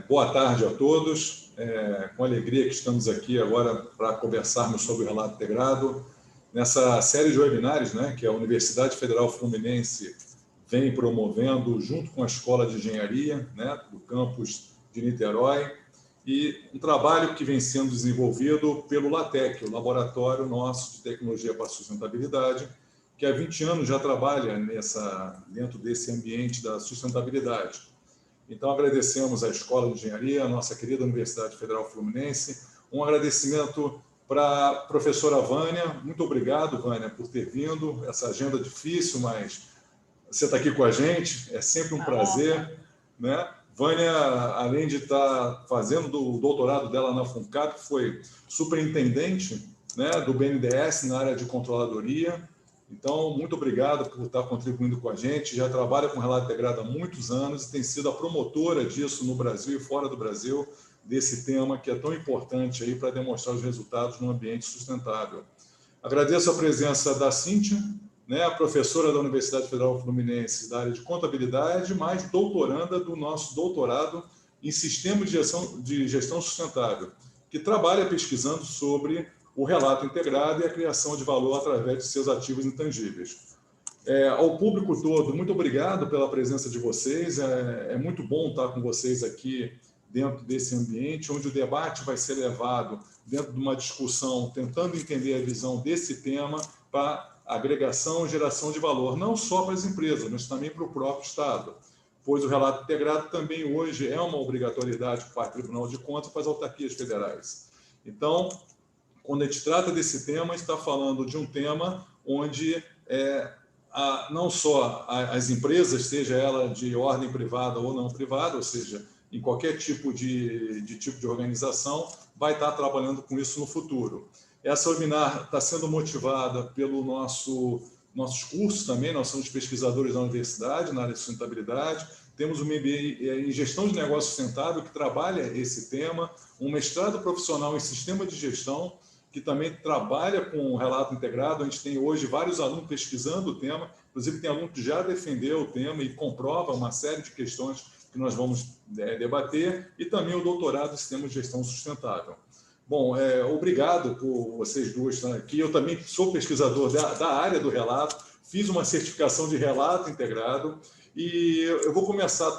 Boa tarde a todos. Com alegria que estamos aqui agora para conversarmos sobre o relato integrado. Nessa série de webinários, né, que a Universidade Federal Fluminense vem promovendo junto com a Escola de Engenharia, né, do campus de Niterói, e um trabalho que vem sendo desenvolvido pelo LATEC, o Laboratório Nosso de Tecnologia para a Sustentabilidade, que há 20 anos já trabalha dentro desse ambiente da sustentabilidade. Então, agradecemos à Escola de Engenharia, a nossa querida Universidade Federal Fluminense. Um agradecimento para a professora Vânia. Muito obrigado, Vânia, por ter vindo. Essa agenda difícil, mas você está aqui com a gente. É sempre um prazer, né? Vânia, além de estar fazendo o doutorado dela na FUNCAP, foi superintendente, né, do BNDES na área de controladoria. Então, muito obrigado por estar contribuindo com a gente. Já trabalha com relato integrado há muitos anos e tem sido a promotora disso no Brasil e fora do Brasil, desse tema que é tão importante aí para demonstrar os resultados no ambiente sustentável. Agradeço a presença da Cíntia, né, a professora da Universidade Federal Fluminense da área de contabilidade, mas doutoranda do nosso doutorado em Sistema de Gestão Sustentável, que trabalha pesquisando sobre o relato integrado e a criação de valor através de seus ativos intangíveis. Ao público todo, muito obrigado pela presença de vocês. É muito bom estar com vocês aqui dentro desse ambiente, onde o debate vai ser levado dentro de uma discussão, tentando entender a visão desse tema para agregação e geração de valor, não só para as empresas, mas também para o próprio Estado, pois o relato integrado também hoje é uma obrigatoriedade para o Tribunal de Contas para as autarquias federais. Então, quando a gente trata desse tema, a gente está falando de um tema onde não só as empresas, seja ela de ordem privada ou não privada, ou seja, em qualquer tipo de organização, vai estar trabalhando com isso no futuro. Essa webinar está sendo motivada pelo nossos cursos também. Nós somos pesquisadores da universidade na área de sustentabilidade, temos um MBA em Gestão de Negócio Sustentável, que trabalha esse tema, um mestrado profissional em Sistema de Gestão, que também trabalha com o relato integrado. A gente tem hoje vários alunos pesquisando o tema, inclusive tem aluno que já defendeu o tema e comprova uma série de questões que nós vamos debater, e também o doutorado em Sistema de Gestão Sustentável. Bom, obrigado por vocês duas estarem aqui. Eu também sou pesquisador da área do relato, fiz uma certificação de relato integrado, e eu vou começar,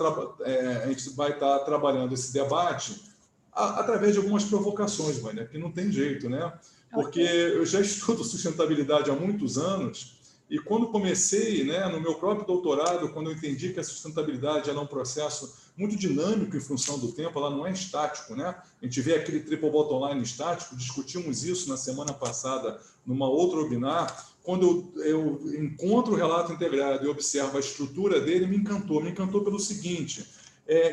a gente vai estar trabalhando esse debate através de algumas provocações, Vânia, que não tem jeito, né? Porque eu já estudo sustentabilidade há muitos anos, e quando comecei, né, no meu próprio doutorado, quando eu entendi que a sustentabilidade era um processo muito dinâmico em função do tempo, ela não é estático, né? A gente vê aquele triple bottom line estático, discutimos isso na semana passada numa outra webinar. Quando eu encontro o relato integrado e observo a estrutura dele, me encantou pelo seguinte: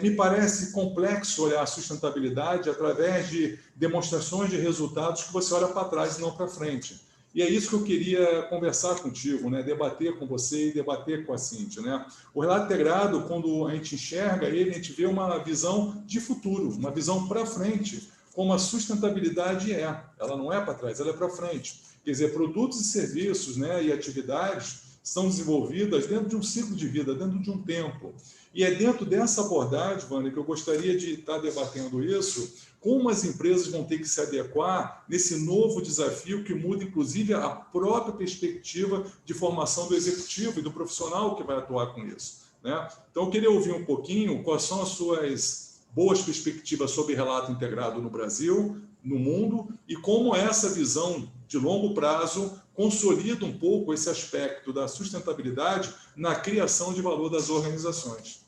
me parece complexo olhar a sustentabilidade através de demonstrações de resultados que você olha para trás e não para frente. E é isso que eu queria conversar contigo, né? Debater com você e debater com a Cíntia, né? O relato integrado, quando a gente enxerga ele, a gente vê uma visão de futuro, uma visão para frente, como a sustentabilidade é. Ela não é para trás, ela é para frente. Quer dizer, produtos e serviços, né, e atividades são desenvolvidas dentro de um ciclo de vida, dentro de um tempo. E é dentro dessa abordagem, Vânia, que eu gostaria de estar debatendo isso, como as empresas vão ter que se adequar nesse novo desafio que muda, inclusive, a própria perspectiva de formação do executivo e do profissional que vai atuar com isso, né? Então, eu queria ouvir um pouquinho quais são as suas boas perspectivas sobre relato integrado no Brasil, no mundo, e como essa visão de longo prazo consolida um pouco esse aspecto da sustentabilidade na criação de valor das organizações.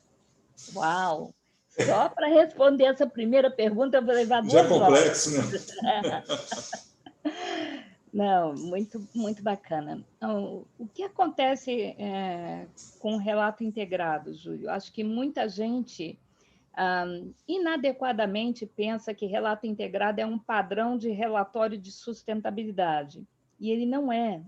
Uau! Só para responder essa primeira pergunta, eu vou levar 2 horas. Já é complexo, né? Não, muito bacana. Então, o que acontece com o relato integrado, Júlio? Acho que muita gente inadequadamente pensa que relato integrado é um padrão de relatório de sustentabilidade, e ele não é.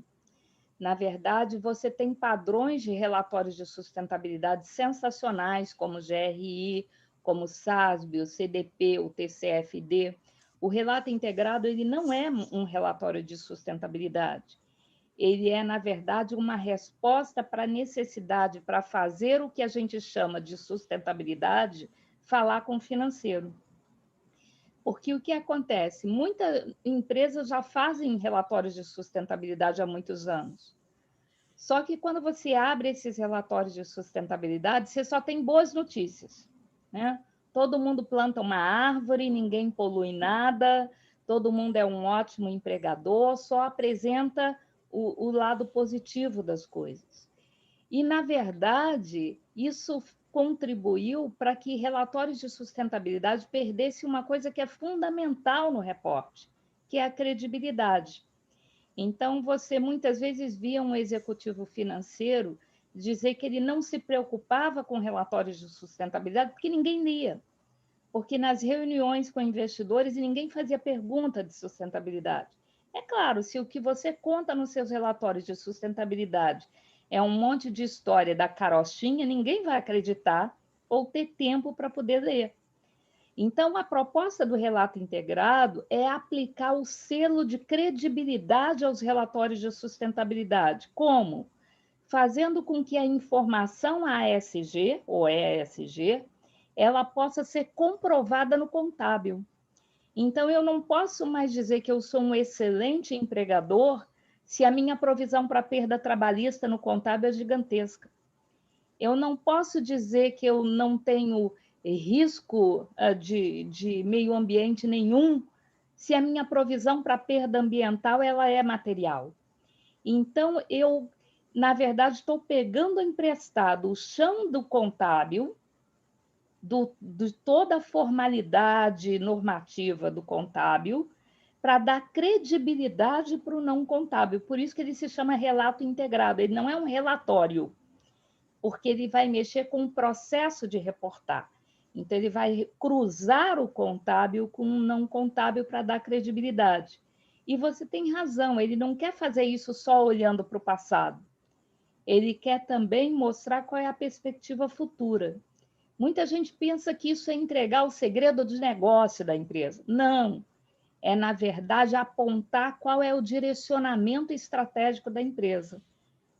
Na verdade, você tem padrões de relatórios de sustentabilidade sensacionais, como o GRI, como o SASB, o CDP, o TCFD. O relato integrado ele não é um relatório de sustentabilidade. Ele é, na verdade, uma resposta para a necessidade para fazer o que a gente chama de sustentabilidade falar com o financeiro. Porque o que acontece? Muitas empresas já fazem relatórios de sustentabilidade há muitos anos. Só que quando você abre esses relatórios de sustentabilidade, você só tem boas notícias, né? Todo mundo planta uma árvore, ninguém polui nada, todo mundo é um ótimo empregador, só apresenta o lado positivo das coisas. E, na verdade, isso contribuiu para que relatórios de sustentabilidade perdessem uma coisa que é fundamental no reporte, que é a credibilidade. Então, você muitas vezes via um executivo financeiro dizer que ele não se preocupava com relatórios de sustentabilidade porque ninguém lia. Porque nas reuniões com investidores ninguém fazia pergunta de sustentabilidade. É claro, se o que você conta nos seus relatórios de sustentabilidade é um monte de história da carochinha, ninguém vai acreditar ou ter tempo para poder ler. Então, a proposta do relato integrado é aplicar o selo de credibilidade aos relatórios de sustentabilidade. Como? Fazendo com que a informação ASG, ou ESG, ela possa ser comprovada no contábil. Então, eu não posso mais dizer que eu sou um excelente empregador se a minha provisão para perda trabalhista no contábil é gigantesca. Eu não posso dizer que eu não tenho risco de meio ambiente nenhum se a minha provisão para perda ambiental ela é material. Então, eu, na verdade, estou pegando emprestado o chão do contábil, de toda a formalidade normativa do contábil, para dar credibilidade para o não contábil. Por isso que ele se chama relato integrado, ele não é um relatório, porque ele vai mexer com o processo de reportar. Então, ele vai cruzar o contábil com o não contábil para dar credibilidade. E você tem razão, ele não quer fazer isso só olhando para o passado. Ele quer também mostrar qual é a perspectiva futura. Muita gente pensa que isso é entregar o segredo de negócio da empresa. Não. É, na verdade, apontar qual é o direcionamento estratégico da empresa.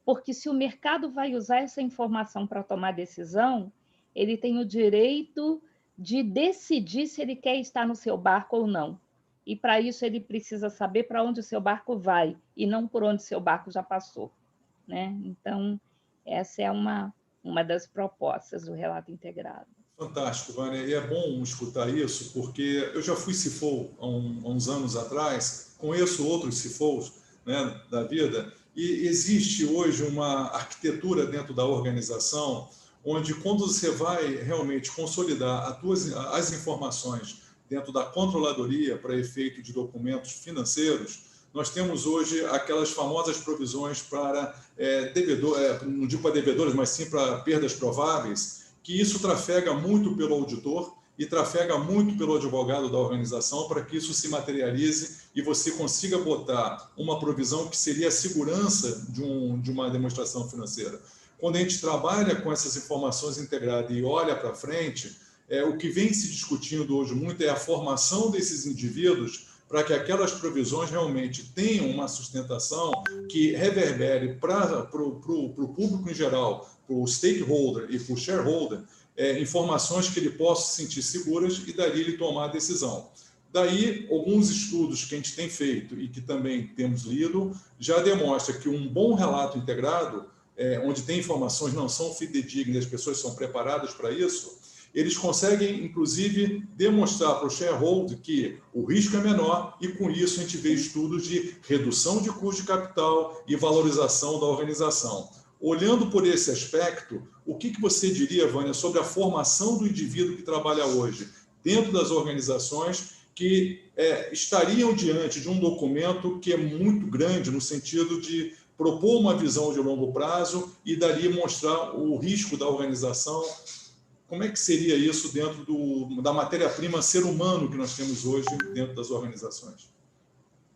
Porque se o mercado vai usar essa informação para tomar decisão, ele tem o direito de decidir se ele quer estar no seu barco ou não. E para isso ele precisa saber para onde o seu barco vai e não por onde o seu barco já passou, né? Então, essa é uma das propostas do relato integrado. Fantástico, Vânia. E é bom escutar isso, porque eu já fui CFO há uns anos atrás, conheço outros CFOs, né, da vida, e existe hoje uma arquitetura dentro da organização onde, quando você vai realmente consolidar as informações dentro da controladoria para efeito de documentos financeiros, nós temos hoje aquelas famosas provisões para não digo para devedores, mas sim para perdas prováveis, que isso trafega muito pelo auditor e trafega muito pelo advogado da organização para que isso se materialize e você consiga botar uma provisão que seria a segurança de uma demonstração financeira. Quando a gente trabalha com essas informações integradas e olha para frente, o que vem se discutindo hoje muito é a formação desses indivíduos para que aquelas provisões realmente tenham uma sustentação que reverbere para o público em geral, para o stakeholder e para o shareholder, informações que ele possa se sentir seguras e dali ele tomar a decisão. Daí, alguns estudos que a gente tem feito e que também temos lido, já demonstra que um bom relato integrado, onde tem informações não são fidedignas, as pessoas são preparadas para isso, eles conseguem, inclusive, demonstrar para o shareholder que o risco é menor e, com isso, a gente vê estudos de redução de custo de capital e valorização da organização. Olhando por esse aspecto, o que você diria, Vânia, sobre a formação do indivíduo que trabalha hoje dentro das organizações que estariam diante de um documento que é muito grande no sentido de propor uma visão de longo prazo e dali mostrar o risco da organização? Como é que seria isso dentro da matéria-prima ser humano que nós temos hoje dentro das organizações?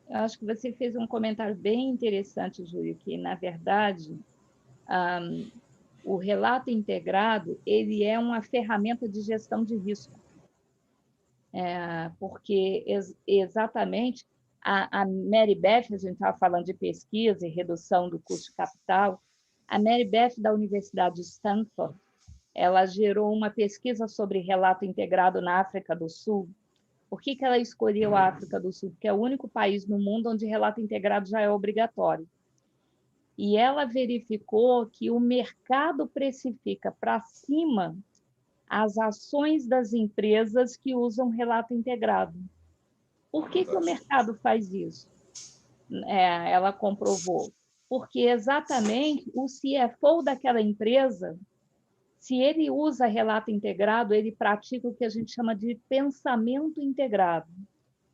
Eu acho que você fez um comentário bem interessante, Júlio, que, na verdade, o relato integrado ele é uma ferramenta de gestão de risco. Porque exatamente a Mary Beth, a gente estava falando de pesquisa e redução do custo de capital, a Mary Beth da Universidade de Stanford, ela gerou uma pesquisa sobre relato integrado na África do Sul. Por que ela escolheu a África do Sul? Porque é o único país no mundo onde relato integrado já é obrigatório. E ela verificou que o mercado precifica para cima as ações das empresas que usam relato integrado. Por que o mercado faz isso? Ela comprovou. Porque exatamente o CFO daquela empresa, se ele usa relato integrado, ele pratica o que a gente chama de pensamento integrado.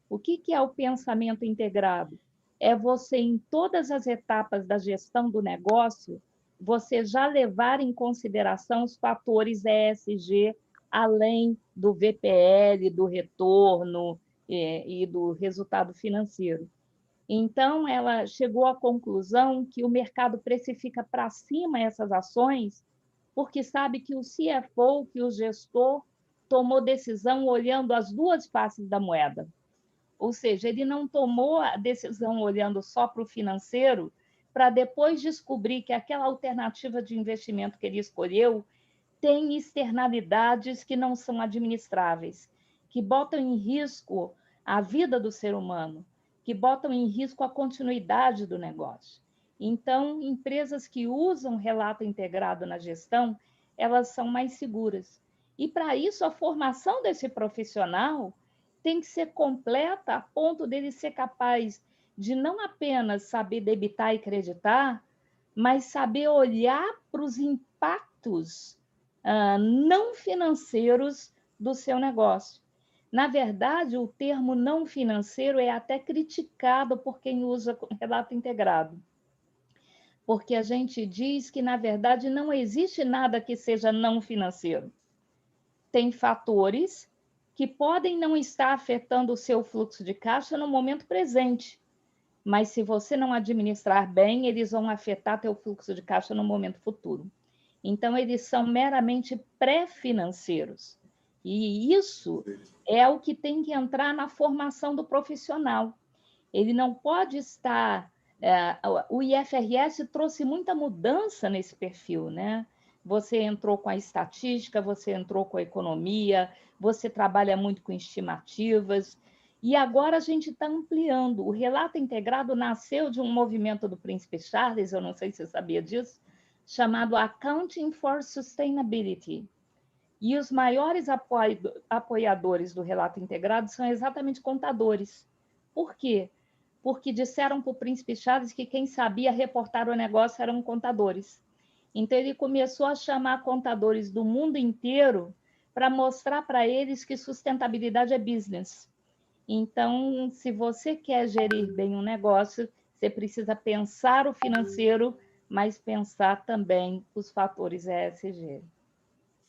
O que é o pensamento integrado? É você, em todas as etapas da gestão do negócio, você já levar em consideração os fatores ESG, além do VPL, do retorno e do resultado financeiro. Então, ela chegou à conclusão que o mercado precifica para cima essas ações, porque sabe que o CFO, que o gestor, tomou decisão olhando as duas faces da moeda. Ou seja, ele não tomou a decisão olhando só para o financeiro, para depois descobrir que aquela alternativa de investimento que ele escolheu tem externalidades que não são administráveis, que botam em risco a vida do ser humano, que botam em risco a continuidade do negócio. Então, empresas que usam relato integrado na gestão, elas são mais seguras. E, para isso, a formação desse profissional tem que ser completa a ponto dele ser capaz de não apenas saber debitar e creditar, mas saber olhar para os impactos não financeiros do seu negócio. Na verdade, o termo não financeiro é até criticado por quem usa relato integrado, porque a gente diz que, na verdade, não existe nada que seja não financeiro. Tem fatores que podem não estar afetando o seu fluxo de caixa no momento presente, mas se você não administrar bem, eles vão afetar teu fluxo de caixa no momento futuro. Então, eles são meramente pré-financeiros. E isso é o que tem que entrar na formação do profissional. Ele não pode estar... o IFRS trouxe muita mudança nesse perfil, né? Você entrou com a estatística, você entrou com a economia, você trabalha muito com estimativas, e agora a gente está ampliando. O relato integrado nasceu de um movimento do Príncipe Charles, eu não sei se você sabia disso, chamado Accounting for Sustainability. E os maiores apoiadores do relato integrado são exatamente contadores. Por quê? Porque disseram para o Príncipe Charles que quem sabia reportar o negócio eram contadores. Então, ele começou a chamar contadores do mundo inteiro para mostrar para eles que sustentabilidade é business. Então, se você quer gerir bem um negócio, você precisa pensar o financeiro, mas pensar também os fatores ESG.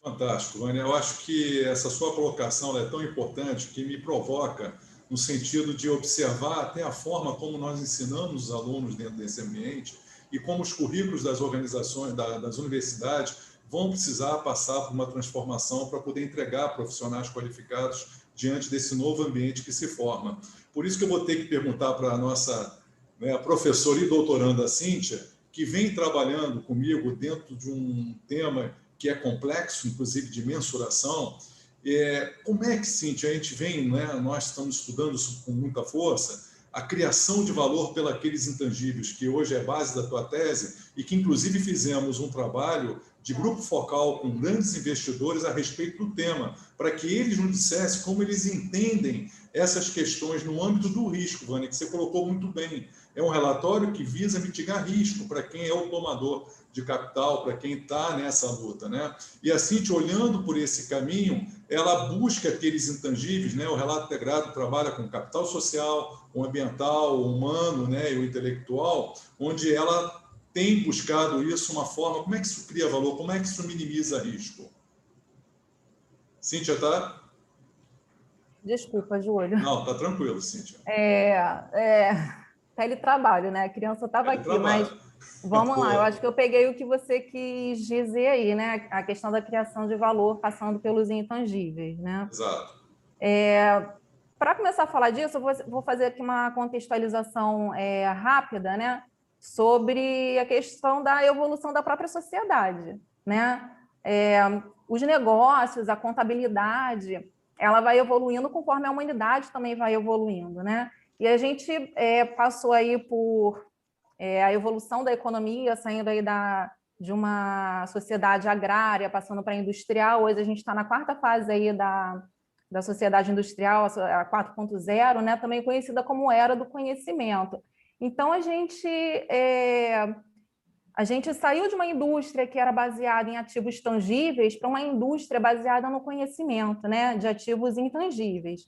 Fantástico, Vânia. Eu acho que essa sua colocação é tão importante que me provoca no sentido de observar até a forma como nós ensinamos os alunos dentro desse ambiente e como os currículos das organizações, das universidades, vão precisar passar por uma transformação para poder entregar profissionais qualificados diante desse novo ambiente que se forma. Por isso que eu vou ter que perguntar para a nossa professora e doutoranda Cíntia, que vem trabalhando comigo dentro de um tema que é complexo, inclusive de mensuração. Como é que, Cíntia, a gente vem, nós estamos estudando isso com muita força, a criação de valor pelos intangíveis, que hoje é base da tua tese, e que, inclusive, fizemos um trabalho de grupo focal com grandes investidores a respeito do tema, para que eles nos dissessem como eles entendem essas questões no âmbito do risco, Vânia, que você colocou muito bem. É um relatório que visa mitigar risco para quem é o tomador de capital, para quem está nessa luta, né? E a Cíntia, olhando por esse caminho, ela busca aqueles intangíveis, né? O relato integrado trabalha com capital social, com ambiental, o humano, né? E o intelectual, onde ela tem buscado isso uma forma, como é que isso cria valor, como é que isso minimiza risco? Cíntia, tá? Desculpa, Júlio. Não, tá tranquilo, Cíntia. Teletrabalho, né? A criança estava aqui, mas vamos lá. Eu acho que eu peguei o que você quis dizer aí, né? A questão da criação de valor passando pelos intangíveis, né? Exato. Para começar a falar disso, eu vou fazer aqui uma contextualização rápida, né? Sobre a questão da evolução da própria sociedade, né? os negócios, a contabilidade, ela vai evoluindo conforme a humanidade também vai evoluindo, né? E a gente passou aí por a evolução da economia, saindo aí de uma sociedade agrária, passando para a industrial. Hoje a gente está na quarta fase aí da sociedade industrial, a 4.0, né? Também conhecida como era do conhecimento. Então, a gente saiu de uma indústria que era baseada em ativos tangíveis para uma indústria baseada no conhecimento, né? De ativos intangíveis.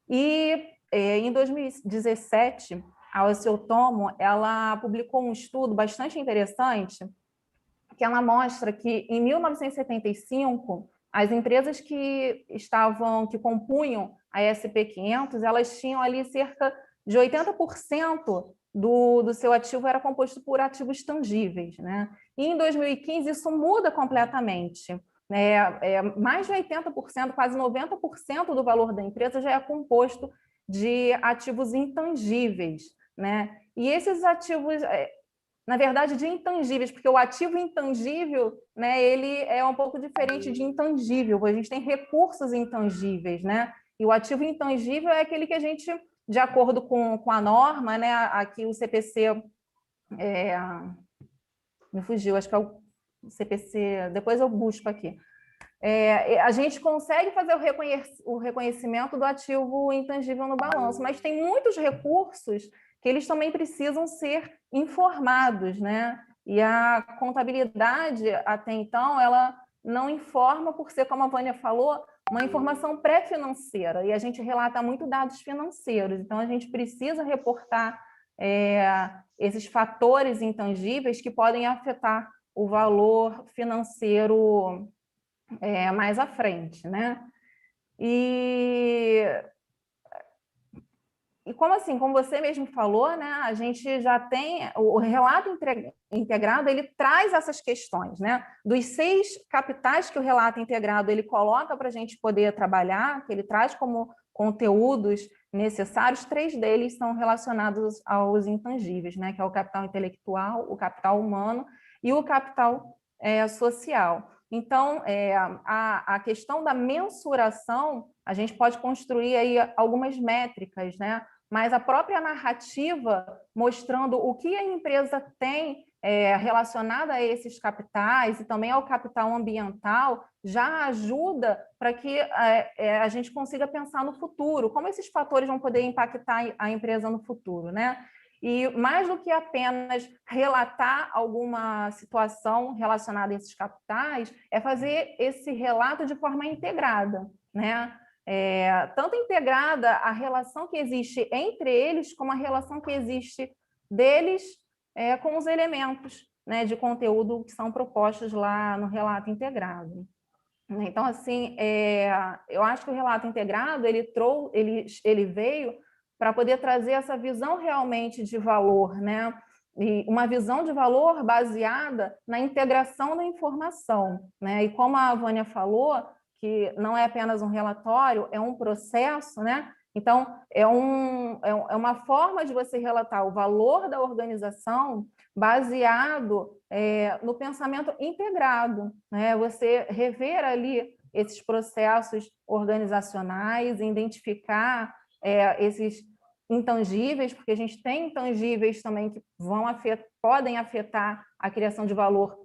E em 2017, a Ociotomo, ela publicou um estudo bastante interessante, que ela mostra que em 1975 as empresas que compunham a SP500, elas tinham ali cerca de 80% do seu ativo era composto por ativos tangíveis, né? E em 2015 isso muda completamente, né? Mais de 80%, quase 90% do valor da empresa já é composto de ativos intangíveis, né? E esses ativos, na verdade, de intangíveis, porque o ativo intangível, né, ele é um pouco diferente de intangível, a gente tem recursos intangíveis, né? E o ativo intangível é aquele que a gente, de acordo com a norma, né, aqui o CPC, me fugiu, acho que é o CPC, depois eu busco aqui. A gente consegue fazer o reconhecimento do ativo intangível no balanço, mas tem muitos recursos que eles também precisam ser informados, né? E a contabilidade, até então, ela não informa por ser, como a Vânia falou, uma informação pré-financeira, e a gente relata muito dados financeiros, então a gente precisa reportar esses fatores intangíveis que podem afetar o valor financeiro mais à frente, né? E como assim, como você mesmo falou, né, a gente já tem o relato integrado, ele traz essas questões, né? Dos 6 capitais que o relato integrado ele coloca para a gente poder trabalhar, que ele traz como conteúdos necessários, 3 deles são relacionados aos intangíveis, né? Que é o capital intelectual, o capital humano e o capital social. Então, a questão da mensuração, a gente pode construir aí algumas métricas, né? Mas a própria narrativa mostrando o que a empresa tem relacionada a esses capitais e também ao capital ambiental já ajuda para que a gente consiga pensar no futuro, como esses fatores vão poder impactar a empresa no futuro, né? E mais do que apenas relatar alguma situação relacionada a esses capitais, é fazer esse relato de forma integrada, né? Tanto integrada a relação que existe entre eles, como a relação que existe deles com os elementos, né, de conteúdo que são propostos lá no relato integrado. Então, assim, eu acho que o relato integrado ele veio para poder trazer essa visão realmente de valor, né? E uma visão de valor baseada na integração da informação, né? E como a Vânia falou, que não é apenas um relatório, é um processo, né? Então, é uma forma de você relatar o valor da organização baseado no pensamento integrado, né? Você rever ali esses processos organizacionais, identificar esses intangíveis, porque a gente tem intangíveis também que podem afetar a criação de valor,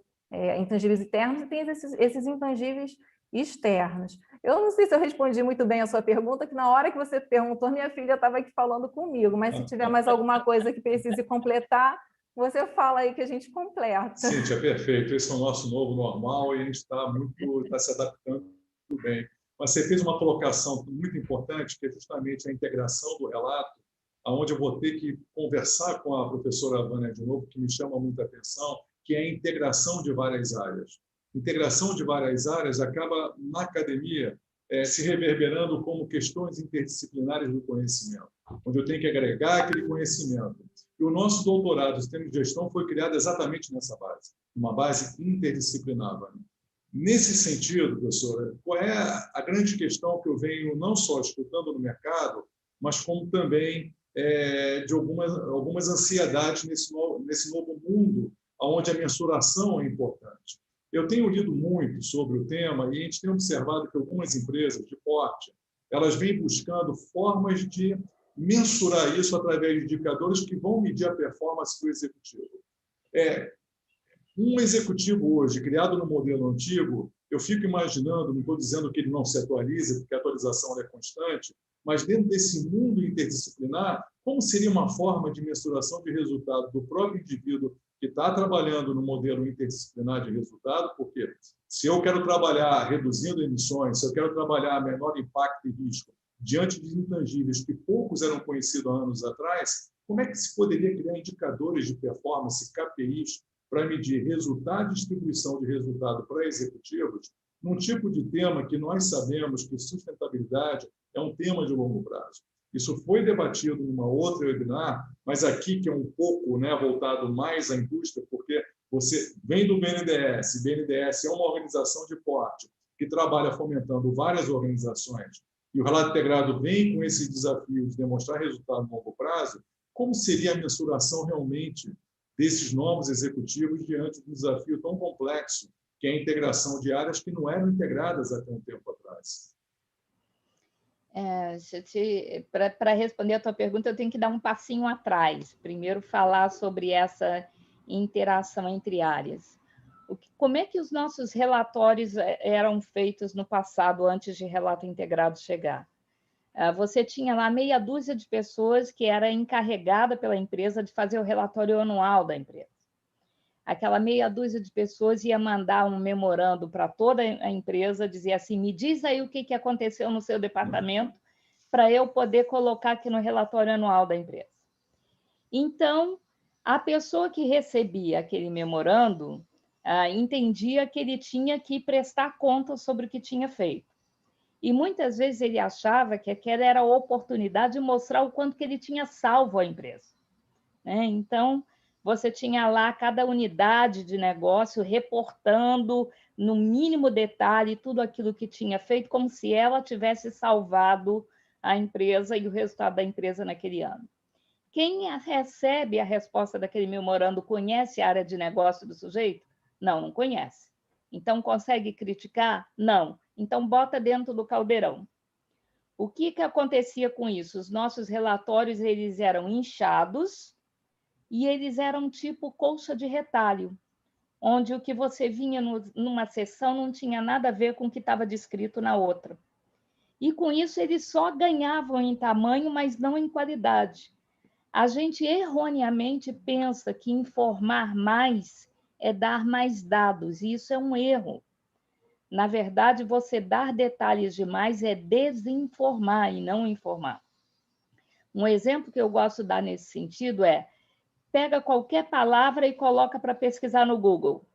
intangíveis internos, e tem esses intangíveis externos. Eu não sei se eu respondi muito bem a sua pergunta, que na hora que você perguntou, minha filha estava aqui falando comigo, mas se tiver mais alguma coisa que precise completar, você fala aí que a gente completa. Cíntia, perfeito. Esse é o nosso novo normal e a gente está se adaptando muito bem. Mas você fez uma colocação muito importante, que é justamente a integração do relato, onde eu vou ter que conversar com a professora Vânia de novo, que me chama muita atenção, que é a integração de várias áreas. Integração de várias áreas acaba, na academia, se reverberando como questões interdisciplinares do conhecimento, onde eu tenho que agregar aquele conhecimento. E o nosso doutorado em sistema de gestão foi criado exatamente nessa base, uma base interdisciplinar. Nesse sentido, professora, qual é a grande questão que eu venho não só escutando no mercado, mas como também de algumas ansiedades nesse novo mundo, onde a mensuração é importante? Eu tenho lido muito sobre o tema e a gente tem observado que algumas empresas de porte, elas vêm buscando formas de mensurar isso através de indicadores que vão medir a performance do executivo. Um executivo hoje, criado no modelo antigo, eu fico imaginando, não estou dizendo que ele não se atualize, porque a atualização é constante, mas dentro desse mundo interdisciplinar, como seria uma forma de mensuração de resultado do próprio indivíduo que está trabalhando no modelo interdisciplinar de resultado? Porque se eu quero trabalhar reduzindo emissões, se eu quero trabalhar menor impacto e risco diante de intangíveis que poucos eram conhecidos há anos atrás, como é que se poderia criar indicadores de performance, KPIs, para medir resultado e distribuição de resultado para executivos, num tipo de tema que nós sabemos que sustentabilidade é um tema de longo prazo. Isso foi debatido numa outra webinar, mas aqui que é um pouco, né, voltado mais à indústria, porque você vem do BNDES, BNDES é uma organização de porte que trabalha fomentando várias organizações, e o relato integrado vem com esse desafio de demonstrar resultado no longo prazo. Como seria a mensuração realmente desses novos executivos diante de um desafio tão complexo, que é a integração de áreas que não eram integradas até um tempo atrás? Para responder a tua pergunta, eu tenho que dar um passinho atrás. Primeiro, falar sobre essa interação entre áreas. Como é que os nossos relatórios eram feitos no passado, antes de relato integrado chegar? Você tinha lá meia dúzia de pessoas que era encarregada pela empresa de fazer o relatório anual da empresa. Aquela meia dúzia de pessoas ia mandar um memorando para toda a empresa, dizer assim, me diz aí o que aconteceu no seu departamento para eu poder colocar aqui no relatório anual da empresa. Então, a pessoa que recebia aquele memorando entendia que ele tinha que prestar conta sobre o que tinha feito. E muitas vezes ele achava que aquela era a oportunidade de mostrar o quanto que ele tinha salvo a empresa, né? Então, você tinha lá cada unidade de negócio reportando no mínimo detalhe tudo aquilo que tinha feito, como se ela tivesse salvado a empresa e o resultado da empresa naquele ano. Quem recebe a resposta daquele memorando conhece a área de negócio do sujeito? Não, não conhece. Então, consegue criticar? Não. Então, bota dentro do caldeirão. O que acontecia com isso? Os nossos relatórios eles eram inchados e eles eram tipo colcha de retalho, onde o que você vinha numa sessão não tinha nada a ver com o que estava descrito na outra. E com isso eles só ganhavam em tamanho, mas não em qualidade. A gente erroneamente pensa que informar mais é dar mais dados, e isso é um erro. Na verdade, você dar detalhes demais é desinformar e não informar. Um exemplo que eu gosto de dar nesse sentido é: pega qualquer palavra e coloca para pesquisar no Google.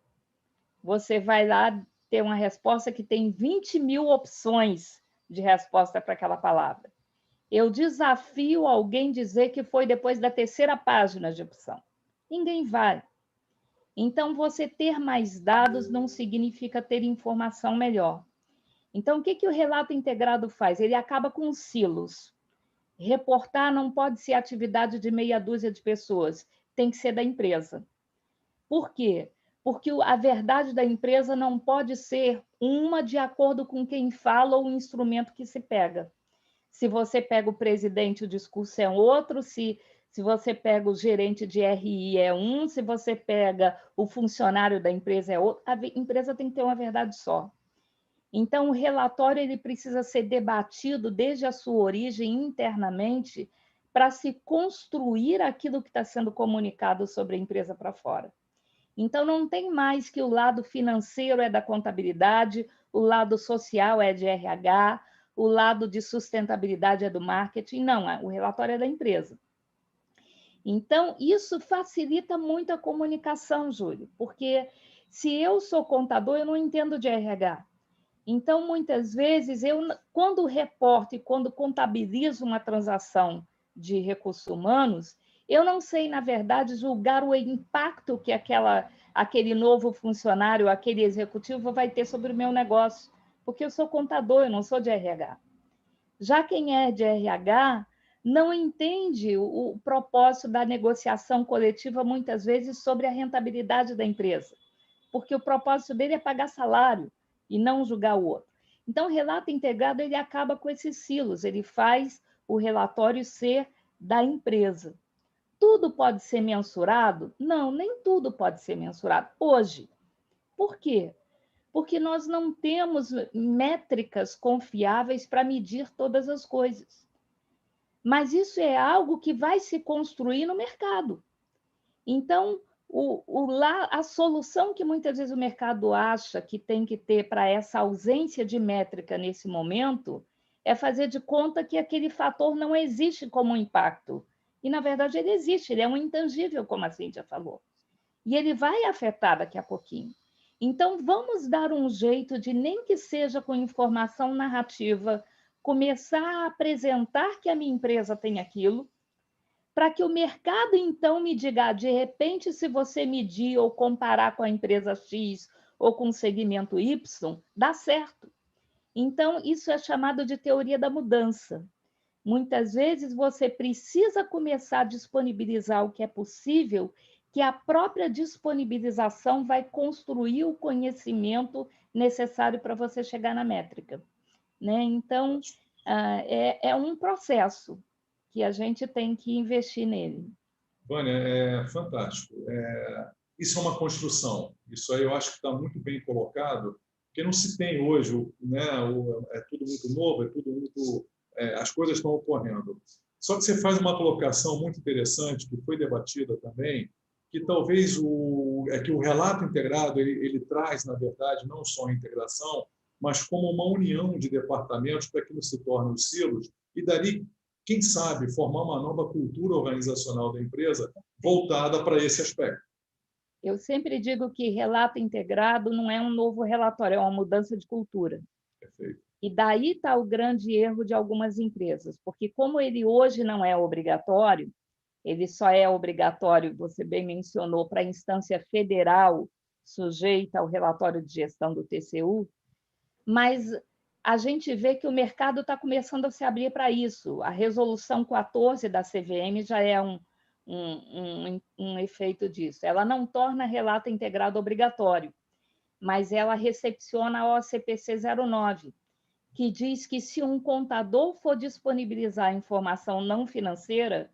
Você vai lá ter uma resposta que tem 20.000 opções de resposta para aquela palavra. Eu desafio alguém dizer que foi depois da terceira página de opção. Ninguém vai. Então, você ter mais dados não significa ter informação melhor. Então, o que o relato integrado faz? Ele acaba com silos. Reportar não pode ser atividade de meia dúzia de pessoas, tem que ser da empresa. Por quê? Porque a verdade da empresa não pode ser uma de acordo com quem fala ou o instrumento que se pega. Se você pega o presidente, o discurso é outro, se você pega o gerente de RI é um, se você pega o funcionário da empresa é outro, a empresa tem que ter uma verdade só. Então, o relatório ele precisa ser debatido desde a sua origem internamente para se construir aquilo que está sendo comunicado sobre a empresa para fora. Então, não tem mais que o lado financeiro é da contabilidade, o lado social é de RH, o lado de sustentabilidade é do marketing. Não, o relatório é da empresa. Então, isso facilita muito a comunicação, Júlio, porque se eu sou contador, eu não entendo de RH. Então, muitas vezes, quando reporto e quando contabilizo uma transação de recursos humanos, eu não sei, na verdade, julgar o impacto que aquele novo funcionário, aquele executivo vai ter sobre o meu negócio, porque eu sou contador, eu não sou de RH. Já quem é de RH não entende o propósito da negociação coletiva, muitas vezes, sobre a rentabilidade da empresa. porque o propósito dele é pagar salário e não julgar o outro. Então, o relato integrado ele acaba com esses silos, ele faz o relatório ser da empresa. Tudo pode ser mensurado? Não, nem tudo pode ser mensurado hoje. Por quê? Porque nós não temos métricas confiáveis para medir todas as coisas. Mas isso é algo que vai se construir no mercado. Então, a solução que muitas vezes o mercado acha que tem que ter para essa ausência de métrica nesse momento é fazer de conta que aquele fator não existe como um impacto. E, na verdade, ele existe, ele é um intangível, como a Cíntia falou. E ele vai afetar daqui a pouquinho. Então, vamos dar um jeito de, nem que seja com informação narrativa, começar a apresentar que a minha empresa tem aquilo, para que o mercado, então, me diga, de repente, se você medir ou comparar com a empresa X ou com o segmento Y, dá certo. Então, isso é chamado de teoria da mudança. Muitas vezes você precisa começar a disponibilizar o que é possível, que a própria disponibilização vai construir o conhecimento necessário para você chegar na métrica, né? Então, é um processo que a gente tem que investir nele. Vânia, é fantástico. Isso é uma construção. Isso aí eu acho que está muito bem colocado, porque não se tem hoje, né? É tudo muito novo, é tudo muito... as coisas estão ocorrendo. Só que você faz uma colocação muito interessante, que foi debatida também, que talvez que o relato integrado ele traz, na verdade, não só a integração, mas como uma união de departamentos para que não se tornem os silos, e dali, quem sabe, formar uma nova cultura organizacional da empresa voltada para esse aspecto. Eu sempre digo que relato integrado não é um novo relatório, é uma mudança de cultura. Perfeito. E daí está o grande erro de algumas empresas, porque como ele hoje não é obrigatório, ele só é obrigatório, você bem mencionou, para a instância federal sujeita ao relatório de gestão do TCU, mas a gente vê que o mercado está começando a se abrir para isso. A resolução 14 da CVM já é um efeito disso. Ela não torna relato integrado obrigatório, mas ela recepciona a OCPC 09, que diz que se um contador for disponibilizar informação não financeira,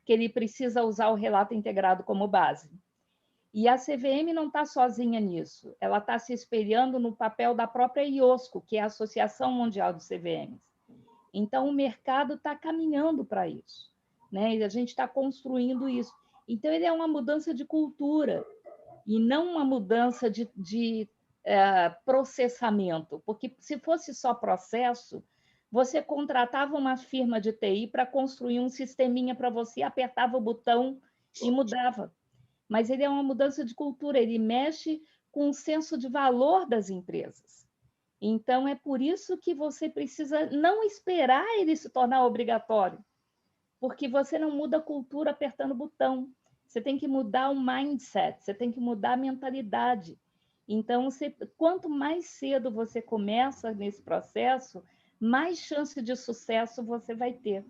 que ele precisa usar o relato integrado como base. E a CVM não está sozinha nisso, ela está se espelhando no papel da própria IOSCO, que é a Associação Mundial de CVMs. Então, o mercado está caminhando para isso, né? E a gente está construindo isso. Então, ele é uma mudança de cultura e não uma mudança de processamento, porque se fosse só processo, você contratava uma firma de TI para construir um sisteminha para você, apertava o botão e mudava. Mas ele é uma mudança de cultura, ele mexe com o senso de valor das empresas. Então, é por isso que você precisa não esperar ele se tornar obrigatório, porque você não muda a cultura apertando o botão. Você tem que mudar o mindset, você tem que mudar a mentalidade. Então, quanto mais cedo você começa nesse processo, mais chance de sucesso você vai ter.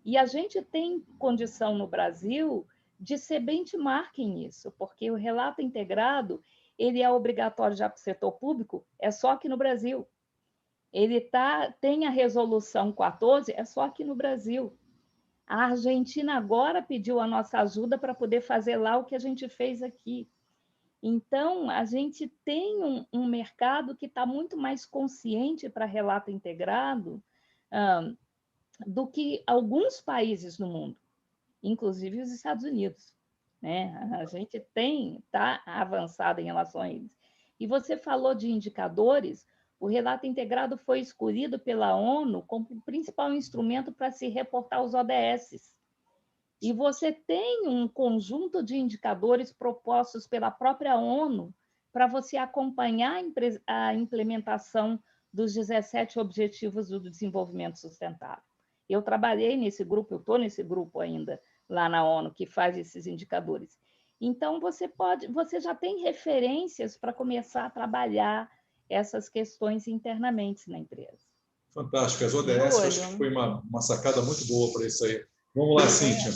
E a gente tem condição no Brasil de ser benchmarking nisso, porque o relato integrado ele é obrigatório já para o setor público, é só aqui no Brasil. Ele tem a resolução 14, é só aqui no Brasil. A Argentina agora pediu a nossa ajuda para poder fazer lá o que a gente fez aqui. Então, a gente tem um mercado que está muito mais consciente para relato integrado do que alguns países no mundo, inclusive os Estados Unidos, né? A gente está avançado em relação a eles. E você falou de indicadores, o relato integrado foi escolhido pela ONU como o principal instrumento para se reportar os ODS. E você tem um conjunto de indicadores propostos pela própria ONU para você acompanhar a implementação dos 17 Objetivos do Desenvolvimento Sustentável. Eu trabalhei nesse grupo, eu estou nesse grupo ainda, lá na ONU, que faz esses indicadores. Então, você já tem referências para começar a trabalhar essas questões internamente na empresa. Fantástico. As ODS, acho que foi uma sacada muito boa para isso aí. Vamos lá, Cíntia.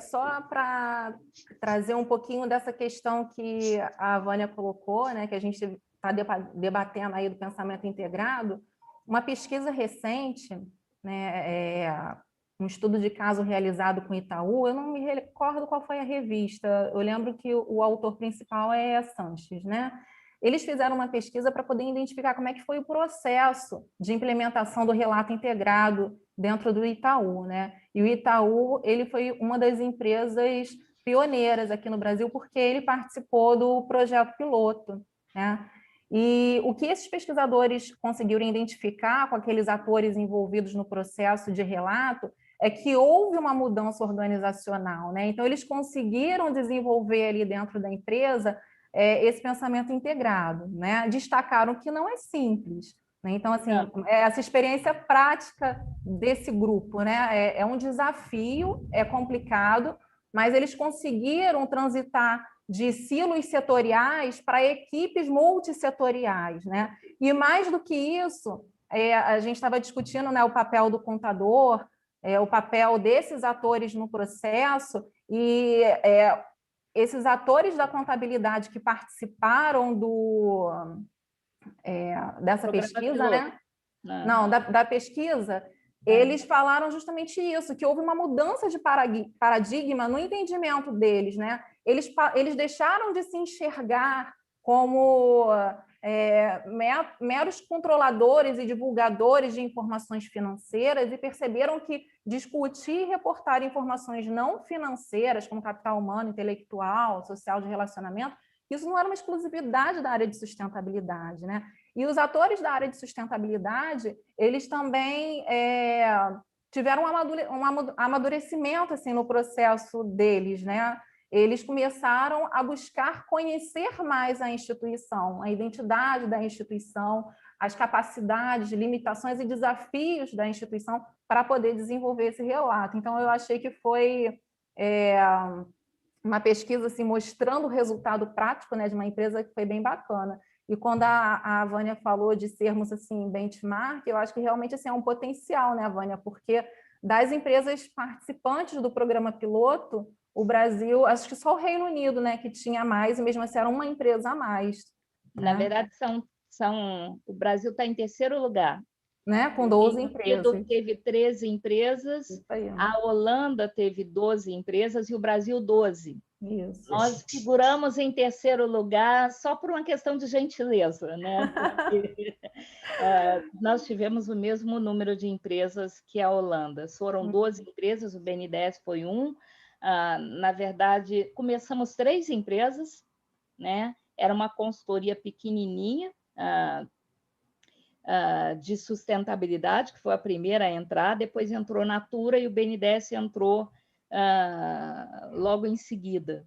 Só para trazer um pouquinho dessa questão que a Vânia colocou, né, que a gente está debatendo aí do pensamento integrado, uma pesquisa recente, né, um estudo de caso realizado com o Itaú, eu não me recordo qual foi a revista, eu lembro que o autor principal é a Sanches, né? Eles fizeram uma pesquisa para poder identificar como é que foi o processo de implementação do relato integrado dentro do Itaú, né? E o Itaú, ele foi uma das empresas pioneiras aqui no Brasil porque ele participou do projeto piloto, né? E o que esses pesquisadores conseguiram identificar com aqueles atores envolvidos no processo de relato é que houve uma mudança organizacional, né? Então, eles conseguiram desenvolver ali dentro da empresa esse pensamento integrado, né? Destacaram que não é simples, né? Então, assim, essa experiência prática desse grupo, né? É um desafio, é complicado, mas eles conseguiram transitar de silos setoriais para equipes multissetoriais, né? E mais do que isso, a gente estava discutindo, né, o papel do contador, o papel desses atores no processo, e esses atores da contabilidade que participaram dessa pesquisa, né? Não, da pesquisa, eles falaram justamente isso, que houve uma mudança de paradigma no entendimento deles, né? Eles deixaram de se enxergar como meros controladores e divulgadores de informações financeiras e perceberam que discutir e reportar informações não financeiras, como capital humano, intelectual, social, de relacionamento, isso não era uma exclusividade da área de sustentabilidade, né? E os atores da área de sustentabilidade, eles também tiveram um amadurecimento assim, no processo deles, né? Eles começaram a buscar conhecer mais a instituição, a identidade da instituição, as capacidades, limitações e desafios da instituição para poder desenvolver esse relato. Então, eu achei que foi uma pesquisa assim, mostrando o resultado prático, né, de uma empresa que foi bem bacana. E quando a Vânia falou de sermos assim, benchmark, eu acho que realmente assim, é um potencial, né, Vânia? Porque das empresas participantes do programa piloto, o Brasil, acho que só o Reino Unido, né, que tinha mais, e mesmo assim era uma empresa a mais. Na verdade, o Brasil está em terceiro lugar. Né? Com 12 empresas. O Reino Unido teve 13 empresas, a Holanda teve 12 empresas e o Brasil 12. Isso. Nós figuramos em terceiro lugar só por uma questão de gentileza, né? Porque nós tivemos o mesmo número de empresas que a Holanda. Foram 12 empresas, o BNDES foi um. Na verdade, começamos 3 empresas, né? Era uma consultoria pequenininha de sustentabilidade, que foi a primeira a entrar, depois entrou Natura e o BNDES entrou logo em seguida.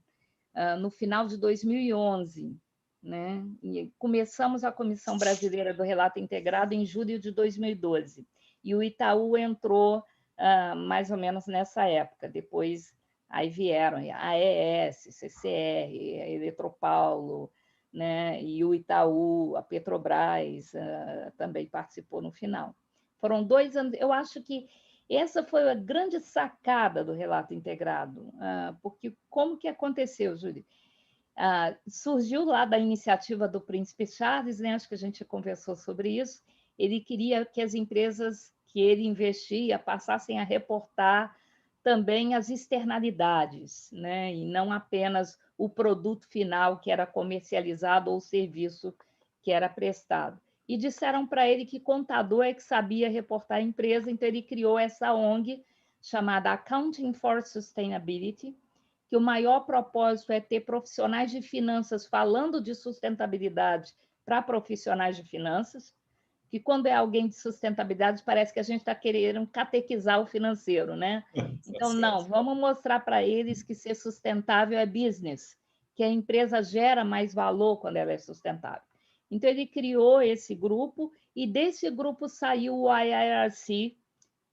No final de 2011, né? E começamos a Comissão Brasileira do Relato Integrado em julho de 2012, e o Itaú entrou mais ou menos nessa época, depois aí vieram a AES, CCR, a Eletropaulo, né? E o Itaú, a Petrobras também participou no final. Foram 2 anos, eu acho que essa foi a grande sacada do relato integrado, porque como que aconteceu, Júlia? Surgiu lá da iniciativa do Príncipe Charles, né? Acho que a gente conversou sobre isso. Ele queria que as empresas que ele investia passassem a reportar também as externalidades, né? E não apenas o produto final que era comercializado ou o serviço que era prestado. E disseram para ele que contador é que sabia reportar a empresa, então ele criou essa ONG chamada Accounting for Sustainability, que o maior propósito é ter profissionais de finanças falando de sustentabilidade para profissionais de finanças, que quando é alguém de sustentabilidade parece que a gente está querendo catequizar o financeiro, né? Então, não, vamos mostrar para eles que ser sustentável é business, que a empresa gera mais valor quando ela é sustentável. Então, ele criou esse grupo, e desse grupo saiu o IIRC,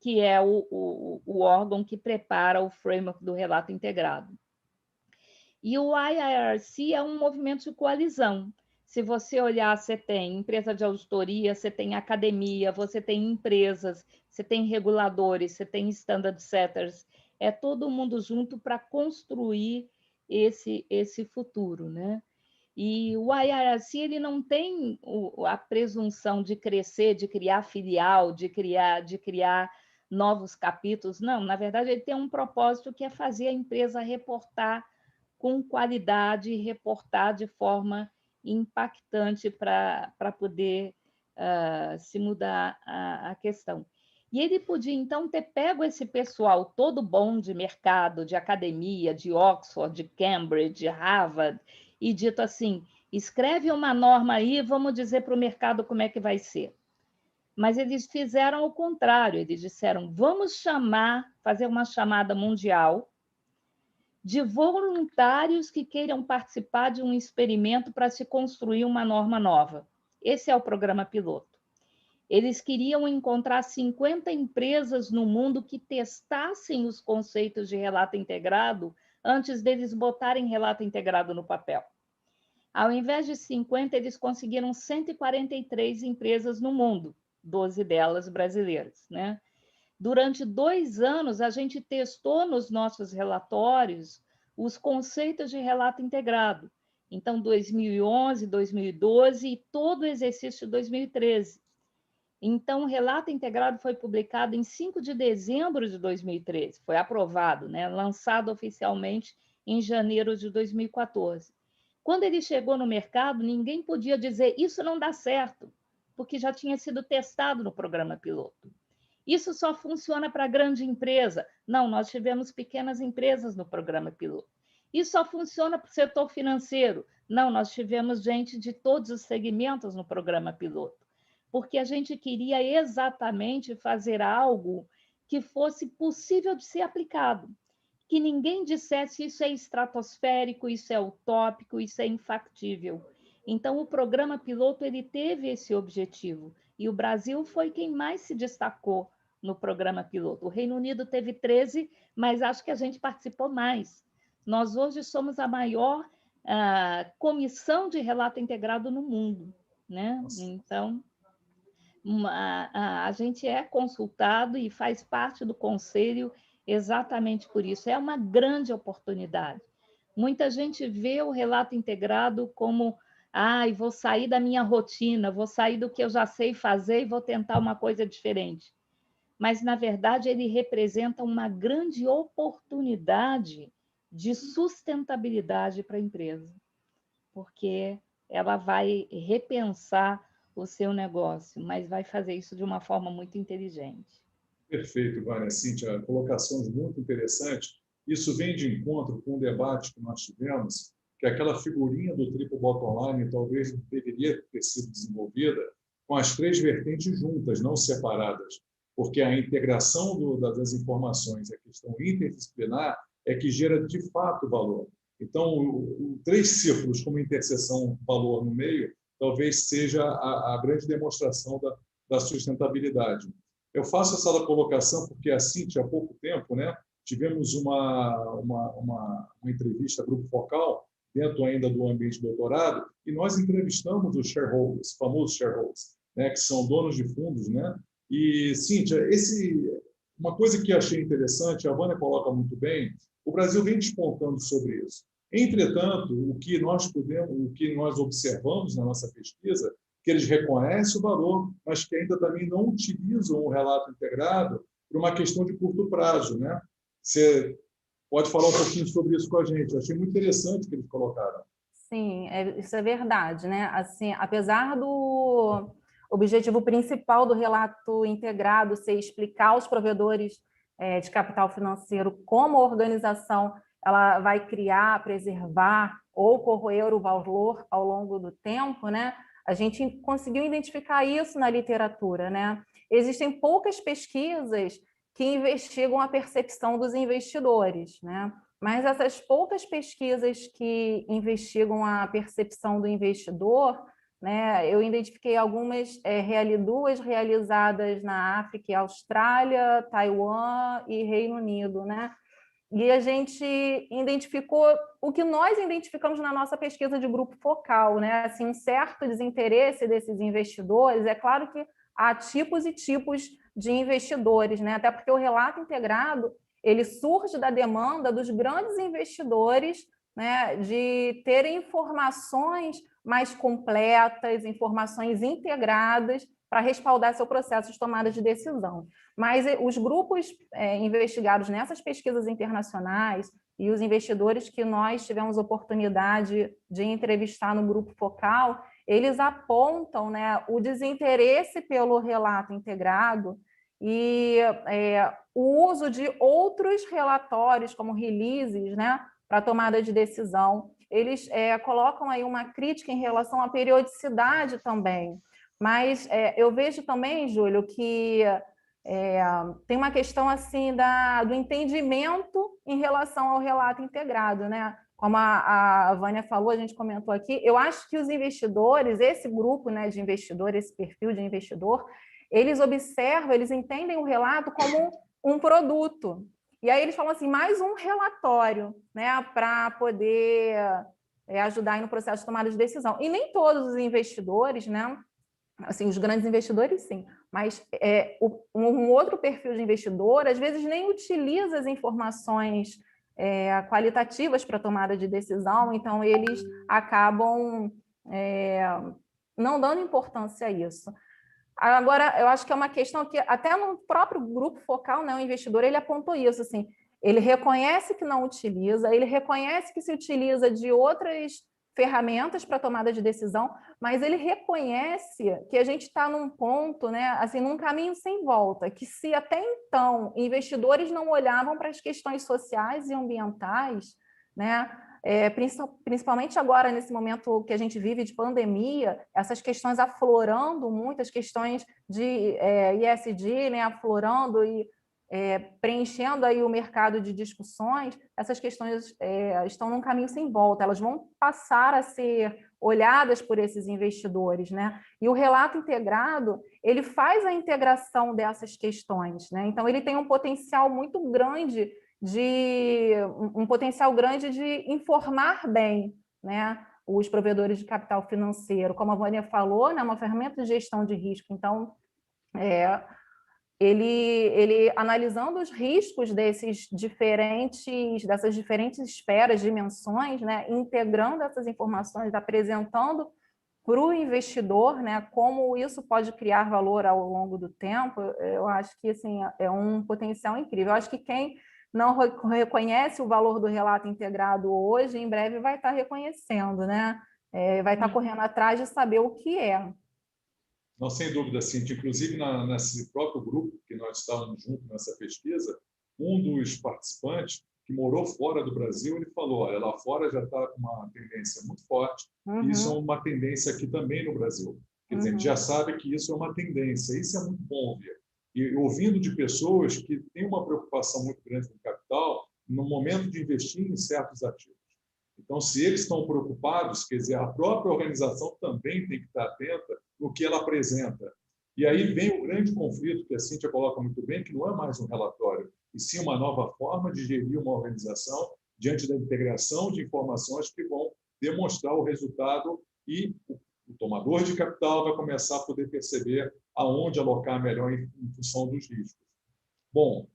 que é o órgão que prepara o framework do relato integrado. E o IIRC é um movimento de coalizão. Se você olhar, você tem empresa de auditoria, você tem academia, você tem empresas, você tem reguladores, você tem standard setters, é todo mundo junto para construir esse futuro, né? E o IRC ele não tem a presunção de crescer, de criar filial, de criar novos capítulos. Não, na verdade, ele tem um propósito que é fazer a empresa reportar com qualidade e reportar de forma impactante para poder se mudar a questão. E ele podia, então, ter pego esse pessoal todo bom de mercado, de academia, de Oxford, de Cambridge, de Harvard, e dito assim, escreve uma norma aí, vamos dizer para o mercado como é que vai ser. Mas eles fizeram o contrário, eles disseram, vamos fazer uma chamada mundial de voluntários que queiram participar de um experimento para se construir uma norma nova. Esse é o programa piloto. Eles queriam encontrar 50 empresas no mundo que testassem os conceitos de relato integrado antes deles botarem relato integrado no papel. Ao invés de 50, eles conseguiram 143 empresas no mundo, 12 delas brasileiras, né? Durante 2 anos, a gente testou nos nossos relatórios os conceitos de relato integrado. Então, 2011, 2012 e todo o exercício de 2013. Então, o relato integrado foi publicado em 5 de dezembro de 2013, foi aprovado, né? Lançado oficialmente em janeiro de 2014. Quando ele chegou no mercado, ninguém podia dizer isso não dá certo, porque já tinha sido testado no programa piloto. Isso só funciona para grande empresa. Não, nós tivemos pequenas empresas no programa piloto. Isso só funciona para o setor financeiro. Não, nós tivemos gente de todos os segmentos no programa piloto, porque a gente queria exatamente fazer algo que fosse possível de ser aplicado, que ninguém dissesse isso é estratosférico, isso é utópico, isso é infactível. Então, o programa piloto ele teve esse objetivo, e o Brasil foi quem mais se destacou no programa piloto. O Reino Unido teve 13, mas acho que a gente participou mais. Nós hoje somos a maior comissão de relato integrado no mundo, né? Então, a gente é consultado e faz parte do conselho exatamente por isso. É uma grande oportunidade. Muita gente vê o relato integrado como vou sair da minha rotina, vou sair do que eu já sei fazer e vou tentar uma coisa diferente. Mas, na verdade, ele representa uma grande oportunidade de sustentabilidade para a empresa, porque ela vai repensar o seu negócio, mas vai fazer isso de uma forma muito inteligente. Perfeito, Vânia. Cíntia, colocações muito interessantes. Isso vem de encontro com um debate que nós tivemos, que aquela figurinha do triplo bottom line talvez deveria ter sido desenvolvida com as 3 vertentes juntas, não separadas, porque a integração das informações, a questão interdisciplinar, é que gera de fato valor. Então, 3 círculos com uma interseção valor no meio, talvez seja a grande demonstração da sustentabilidade. Eu faço essa colocação porque a Cíntia, há pouco tempo, né, tivemos uma entrevista a Grupo Focal, dentro ainda do ambiente de doutorado, e nós entrevistamos os shareholders, famosos shareholders, né, que são donos de fundos, né? E, Cíntia, uma coisa que achei interessante, a Vânia coloca muito bem, o Brasil vem despontando sobre isso. Entretanto, o que nós observamos na nossa pesquisa, que eles reconhecem o valor, mas que ainda também não utilizam o relato integrado por uma questão de curto prazo, né? Você pode falar um pouquinho sobre isso com a gente? Eu achei muito interessante o que eles colocaram. Sim, isso é verdade, né? Assim, apesar do objetivo principal do relato integrado ser explicar aos provedores de capital financeiro como a organização ela vai criar, preservar ou corroer o valor ao longo do tempo, né? A gente conseguiu identificar isso na literatura, né? Existem poucas pesquisas que investigam a percepção dos investidores, né? Mas essas poucas pesquisas que investigam a percepção do investidor, né, eu identifiquei algumas, 2 realizadas na África e Austrália, Taiwan e Reino Unido, né? e a gente identificou o que nós identificamos na nossa pesquisa de grupo focal, né? Assim, um certo desinteresse desses investidores. É claro que há tipos e tipos de investidores, né? Até porque o relato integrado ele surge da demanda dos grandes investidores, né, de terem informações mais completas, informações integradas para respaldar seu processo de tomada de decisão. Mas os grupos investigados nessas pesquisas internacionais e os investidores que nós tivemos oportunidade de entrevistar no grupo focal, eles apontam, né, o desinteresse pelo relato integrado e o uso de outros relatórios, como releases, né, para tomada de decisão. Eles colocam aí uma crítica em relação à periodicidade também. Mas eu vejo também, Júlio, que tem uma questão assim do entendimento em relação ao relato integrado, né? Como a Vânia falou, a gente comentou aqui, eu acho que os investidores, esse grupo, né, de investidor, esse perfil de investidor, eles observam, eles entendem o relato como um produto. E aí eles falam assim, mais um relatório, né, para poder ajudar aí no processo de tomada de decisão. E nem todos os investidores, né, assim, os grandes investidores, sim, mas um outro perfil de investidor, às vezes, nem utiliza as informações qualitativas para tomada de decisão, então eles acabam não dando importância a isso. Agora, eu acho que é uma questão que até no próprio grupo focal, né, o investidor, ele apontou isso, assim, ele reconhece que não utiliza, ele reconhece que se utiliza de outras ferramentas para tomada de decisão, mas ele reconhece que a gente está num ponto, né, assim, num caminho sem volta, que se até então investidores não olhavam para as questões sociais e ambientais, né, principalmente agora, nesse momento que a gente vive de pandemia, essas questões aflorando muito, as questões de ESG, né, aflorando e preenchendo aí o mercado de discussões, essas questões estão num caminho sem volta, elas vão passar a ser olhadas por esses investidores, né? E o relato integrado, ele faz a integração dessas questões, né? Então, ele tem um potencial muito grande de informar bem, né, os provedores de capital financeiro. Como a Vânia falou, né, uma ferramenta de gestão de risco. Então, ele analisando os riscos dessas diferentes esferas, dimensões, né, integrando essas informações, apresentando para o investidor, né, como isso pode criar valor ao longo do tempo, eu acho que assim, é um potencial incrível. Eu acho que quem não reconhece o valor do relato integrado hoje, em breve vai estar reconhecendo, né? Vai estar correndo atrás de saber o que é. Não, sem dúvida, Cíntia. Inclusive, nesse próprio grupo que nós estávamos juntos nessa pesquisa, um dos participantes, que morou fora do Brasil, ele falou, olha, lá fora já está com uma tendência muito forte, e isso é uma tendência aqui também no Brasil. Quer dizer, a gente já sabe que isso é uma tendência, isso é muito bom ver. E ouvindo de pessoas que têm uma preocupação muito grande com o capital no momento de investir em certos ativos. Então, se eles estão preocupados, quer dizer, a própria organização também tem que estar atenta no que ela apresenta. E aí vem o grande conflito que a Cíntia coloca muito bem, que não é mais um relatório, e sim uma nova forma de gerir uma organização diante da integração de informações que vão demonstrar o resultado e o tomador de capital vai começar a poder perceber aonde alocar melhor em função dos riscos. Bom,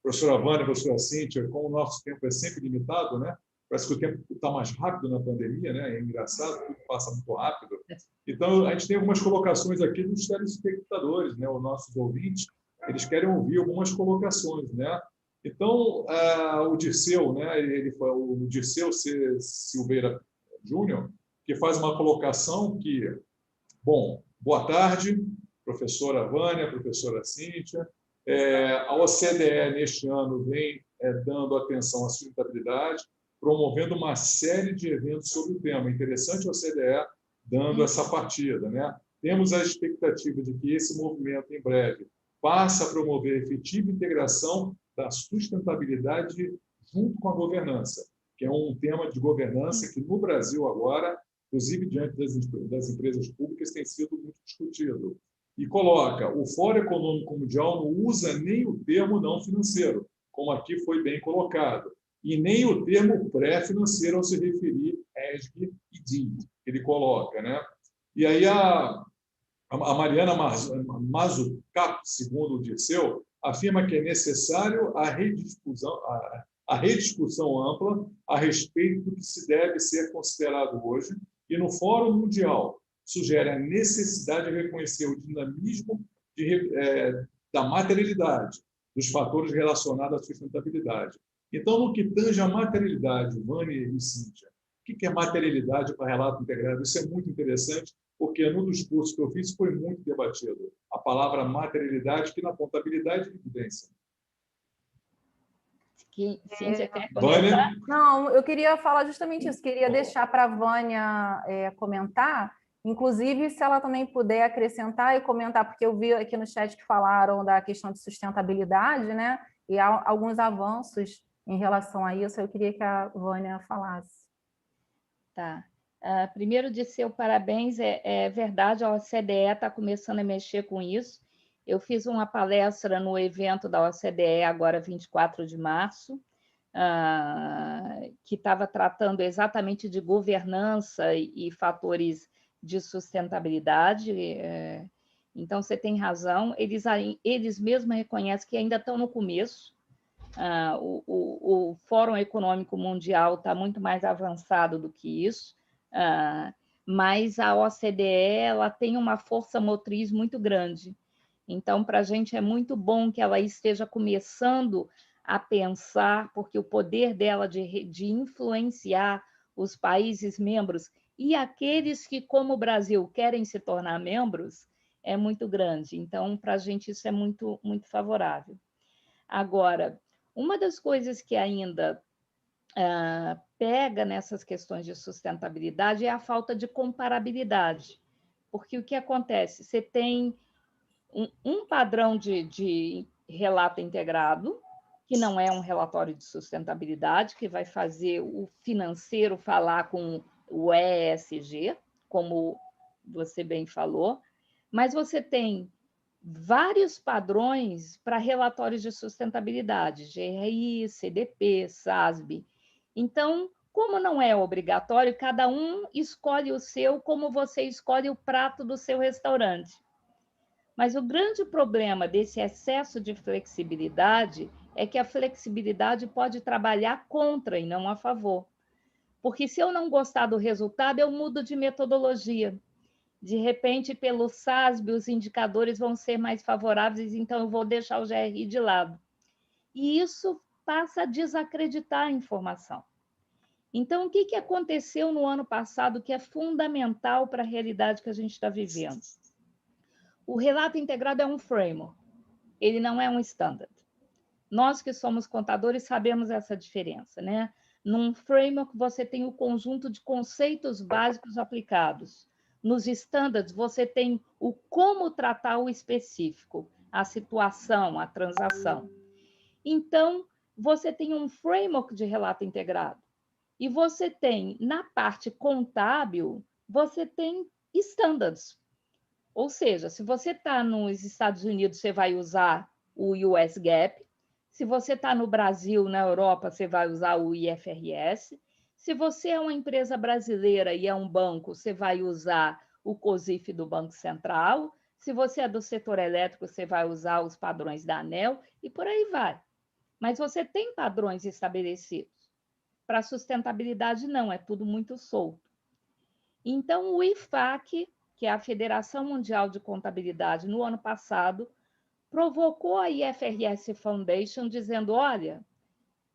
professora Vânia, professora Cíntia, como o nosso tempo é sempre limitado, né? Parece que o tempo está mais rápido na pandemia, né? É engraçado, tudo passa muito rápido. Então, a gente tem algumas colocações aqui dos telespectadores, né? Os nossos ouvintes, eles querem ouvir algumas colocações, né? Então, o Dirceu, né? O Dirceu Silveira Júnior, que faz uma colocação que, bom, boa tarde, professora Vânia, professora Cíntia. A OCDE, neste ano, vem dando atenção à sustentabilidade, promovendo uma série de eventos sobre o tema. Interessante a OCDE dando essa partida, né? Temos a expectativa de que esse movimento, em breve, passe a promover efetiva integração da sustentabilidade junto com a governança, que é um tema de governança que, no Brasil agora, inclusive diante das empresas públicas, tem sido muito discutido. E coloca, o Fórum Econômico Mundial não usa nem o termo não financeiro, como aqui foi bem colocado, e nem o termo pré-financeiro ao se referir ESG e DIN, que ele coloca, né? E aí a Mariana Mazzucato, segundo o Dirceu, afirma que é necessário a rediscussão ampla a respeito do que se deve ser considerado hoje, e no Fórum Mundial sugere a necessidade de reconhecer o dinamismo da materialidade, dos fatores relacionados à sustentabilidade. Então, no que tange à materialidade, Vânia e Cíntia, o que é materialidade para relato integrado? Isso é muito interessante, porque num dos cursos que eu fiz foi muito debatido. A palavra materialidade, que na contabilidade é evidência. Cíntia, quer comentar? Não, eu queria falar justamente isso. Queria deixar para a Vânia comentar, inclusive se ela também puder acrescentar e comentar, porque eu vi aqui no chat que falaram da questão de sustentabilidade, né? E há alguns avanços em relação a isso. Eu queria que a Vânia falasse. Tá. Primeiro, de seu parabéns, é verdade, a OCDE está começando a mexer com isso. Eu fiz uma palestra no evento da OCDE, agora 24 de março, que estava tratando exatamente de governança e fatores de sustentabilidade. Então, você tem razão, eles mesmos reconhecem que ainda estão no começo. O Fórum Econômico Mundial está muito mais avançado do que isso, mas a OCDE ela tem uma força motriz muito grande. Então, para a gente é muito bom que ela esteja começando a pensar, porque o poder dela de influenciar os países membros e aqueles que, como o Brasil, querem se tornar membros, é muito grande. Então, para a gente isso é muito, muito favorável. Agora, uma das coisas que ainda pega nessas questões de sustentabilidade é a falta de comparabilidade. Porque o que acontece? Você tem um padrão de relato integrado, que não é um relatório de sustentabilidade, que vai fazer o financeiro falar com o ESG, como você bem falou, mas você tem vários padrões para relatórios de sustentabilidade, GRI, CDP, SASB. Então, como não é obrigatório, cada um escolhe o seu como você escolhe o prato do seu restaurante. Mas o grande problema desse excesso de flexibilidade é que a flexibilidade pode trabalhar contra e não a favor. Porque se eu não gostar do resultado, eu mudo de metodologia. De repente, pelo SASB, os indicadores vão ser mais favoráveis, então eu vou deixar o GRI de lado. E isso passa a desacreditar a informação. Então, o que aconteceu no ano passado que é fundamental para a realidade que a gente está vivendo? O relato integrado é um framework, ele não é um standard. Nós que somos contadores sabemos essa diferença, né? Num framework, você tem o conjunto de conceitos básicos aplicados. Nos standards, você tem o como tratar o específico, a situação, a transação. Então, você tem um framework de relato integrado. E você tem, na parte contábil, você tem standards. Ou seja, se você está nos Estados Unidos, você vai usar o US GAAP. Se você está no Brasil, na Europa, você vai usar o IFRS. Se você é uma empresa brasileira e é um banco, você vai usar o COSIF do Banco Central. Se você é do setor elétrico, você vai usar os padrões da ANEEL e por aí vai. Mas você tem padrões estabelecidos. Para sustentabilidade, não, é tudo muito solto. Então, o IFAC, que é a Federação Mundial de Contabilidade, no ano passado, provocou a IFRS Foundation dizendo, olha,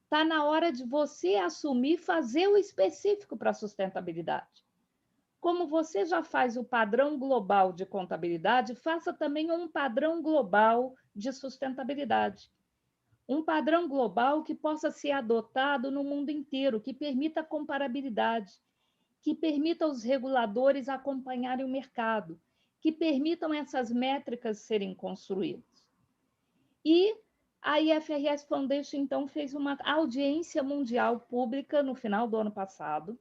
está na hora de você assumir fazer o específico para a sustentabilidade. Como você já faz o padrão global de contabilidade, faça também um padrão global de sustentabilidade. Um padrão global que possa ser adotado no mundo inteiro, que permita comparabilidade, que permita aos reguladores acompanharem o mercado, que permitam essas métricas serem construídas. E a IFRS Foundation, então, fez uma audiência mundial pública no final do ano passado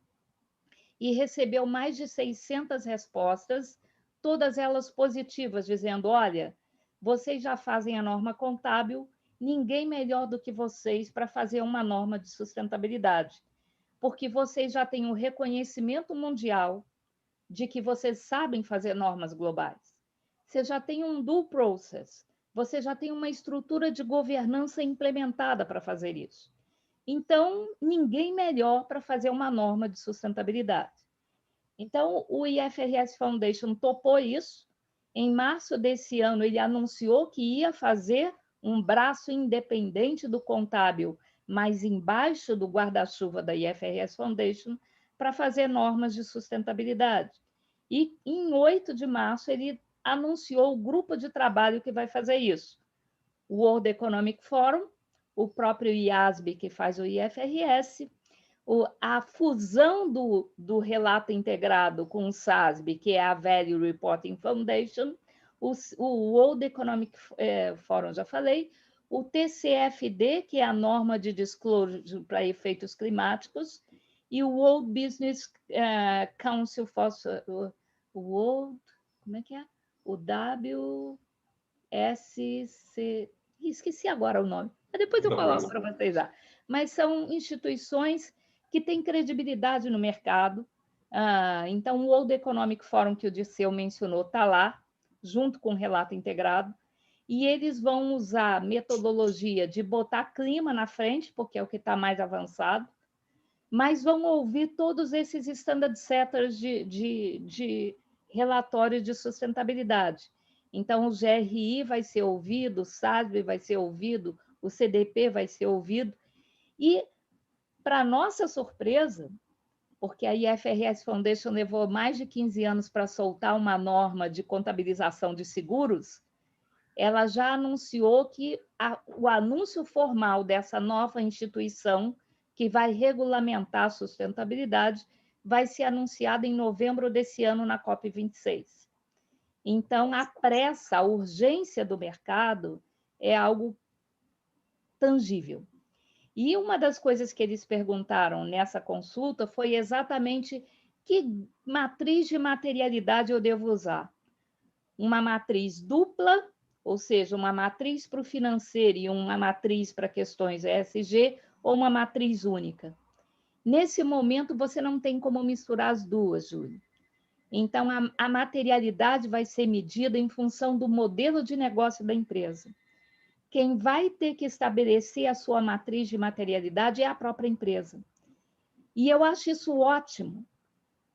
e recebeu mais de 600 respostas, todas elas positivas, dizendo, olha, vocês já fazem a norma contábil, ninguém melhor do que vocês para fazer uma norma de sustentabilidade, porque vocês já têm um reconhecimento mundial de que vocês sabem fazer normas globais. Você já tem um due process, você já tem uma estrutura de governança implementada para fazer isso. Então, ninguém melhor para fazer uma norma de sustentabilidade. Então, o IFRS Foundation topou isso. Em março desse ano, ele anunciou que ia fazer um braço independente do contábil, mas embaixo do guarda-chuva da IFRS Foundation, para fazer normas de sustentabilidade. E em 8 de março, ele anunciou o grupo de trabalho que vai fazer isso. O World Economic Forum, o próprio IASB, que faz o IFRS, a fusão do relato integrado com o SASB, que é a Value Reporting Foundation, o World Economic Forum, já falei, o TCFD, que é a norma de disclosure para efeitos climáticos, e o World Business Council for o World, como é que é? O WSC, esqueci agora o nome, mas depois eu coloco para vocês lá. Mas são instituições que têm credibilidade no mercado. Então, o World Economic Forum, que o Dirceu mencionou, está lá, junto com o relato integrado, e eles vão usar metodologia de botar clima na frente, porque é o que está mais avançado, mas vão ouvir todos esses standard setters de relatórios de sustentabilidade. Então, o GRI vai ser ouvido, o SASB vai ser ouvido, o CDP vai ser ouvido, e, para nossa surpresa, porque a IFRS Foundation levou mais de 15 anos para soltar uma norma de contabilização de seguros, ela já anunciou que o anúncio formal dessa nova instituição, que vai regulamentar a sustentabilidade, vai ser anunciado em novembro desse ano na COP26. Então, a pressa, a urgência do mercado é algo tangível. E uma das coisas que eles perguntaram nessa consulta foi exatamente que matriz de materialidade eu devo usar. Uma matriz dupla, ou seja, uma matriz para o financeiro e uma matriz para questões ESG, ou uma matriz única. Nesse momento, você não tem como misturar as duas, Júlio. Então, a materialidade vai ser medida em função do modelo de negócio da empresa. Quem vai ter que estabelecer a sua matriz de materialidade é a própria empresa. E eu acho isso ótimo,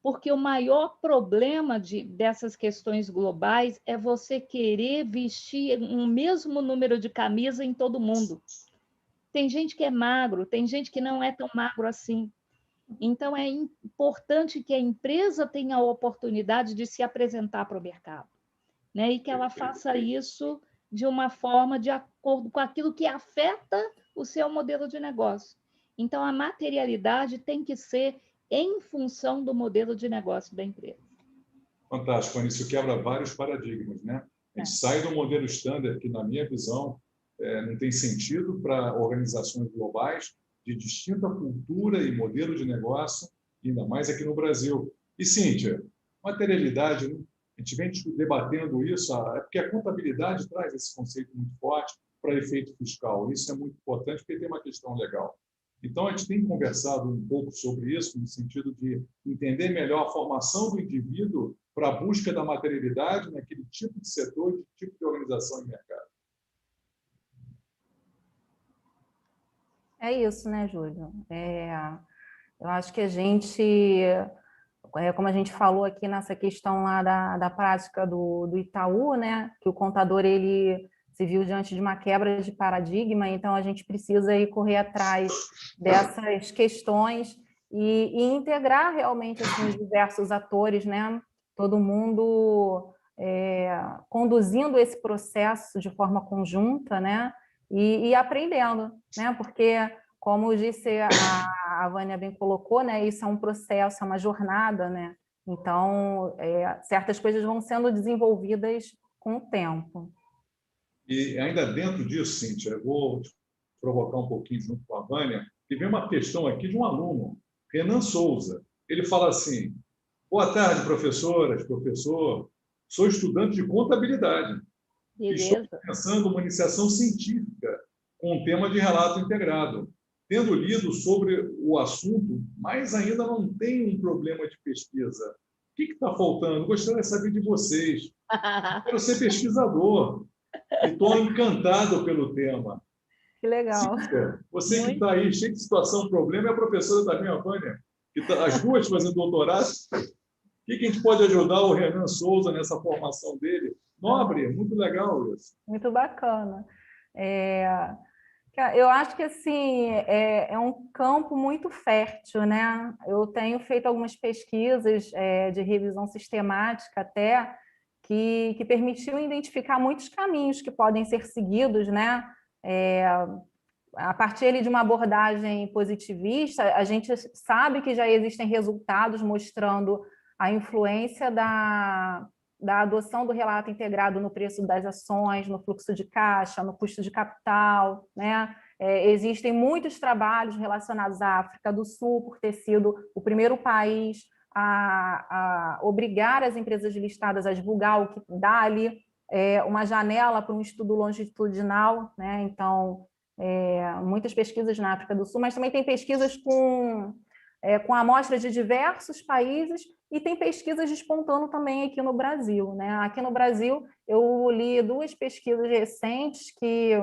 porque o maior problema dessas questões globais é você querer vestir um mesmo número de camisa em todo mundo. Tem gente que é magro, tem gente que não é tão magro assim. Então, é importante que a empresa tenha a oportunidade de se apresentar para o mercado, né? E que ela faça isso de uma forma de acordo com aquilo que afeta o seu modelo de negócio. Então, a materialidade tem que ser em função do modelo de negócio da empresa. Fantástico, isso quebra vários paradigmas, né? A gente sai do modelo standard, que, na minha visão, não tem sentido para organizações globais de distinta cultura e modelo de negócio, ainda mais aqui no Brasil. E, Cíntia, materialidade, a gente vem debatendo isso, é porque a contabilidade traz esse conceito muito forte para efeito fiscal. Isso é muito importante porque tem uma questão legal. Então, a gente tem conversado um pouco sobre isso, no sentido de entender melhor a formação do indivíduo para a busca da materialidade naquele tipo de setor, tipo de organização e mercado. É isso, né, Júlio? Eu acho que a gente, como a gente falou aqui nessa questão lá da prática do Itaú, né, que o contador ele se viu diante de uma quebra de paradigma, então a gente precisa ir correr atrás dessas questões e integrar realmente assim, os diversos atores, né? Todo mundo conduzindo esse processo de forma conjunta, né? E aprendendo, né? Porque, como disse a Vânia bem colocou, né? Isso é um processo, é uma jornada, né? Então, certas coisas vão sendo desenvolvidas com o tempo. E ainda dentro disso, Cíntia, eu vou te provocar um pouquinho junto com a Vânia, que vem uma questão aqui de um aluno, Renan Souza. Ele fala assim: boa tarde, professoras, professor. Sou estudante de contabilidade. Beleza. Estou pensando uma iniciação científica com o tema de relato integrado. Tendo lido sobre o assunto, mas ainda não tem um problema de pesquisa. O que está faltando? Gostaria de saber de vocês. Quero ser pesquisador e estou encantado pelo tema. Que legal. Cíntia, você que está aí cheio de situação, problema, é a professora da minha Vânia, que está as duas fazendo doutorado. O que a gente pode ajudar o Renan Souza nessa formação dele? Nobre, muito legal isso. Muito bacana. Eu acho que assim é um campo muito fértil, né? Eu tenho feito algumas pesquisas de revisão sistemática até que permitiu identificar muitos caminhos que podem ser seguidos, né? A partir ali de uma abordagem positivista, a gente sabe que já existem resultados mostrando a influência da adoção do relato integrado no preço das ações, no fluxo de caixa, no custo de capital, né? Existem muitos trabalhos relacionados à África do Sul, por ter sido o primeiro país a obrigar as empresas listadas a divulgar, o que dá ali uma janela para um estudo longitudinal, né? Então, muitas pesquisas na África do Sul, mas também tem pesquisas com amostra de diversos países e tem pesquisas despontando também aqui no Brasil, né? Aqui no Brasil, eu li 2 pesquisas recentes que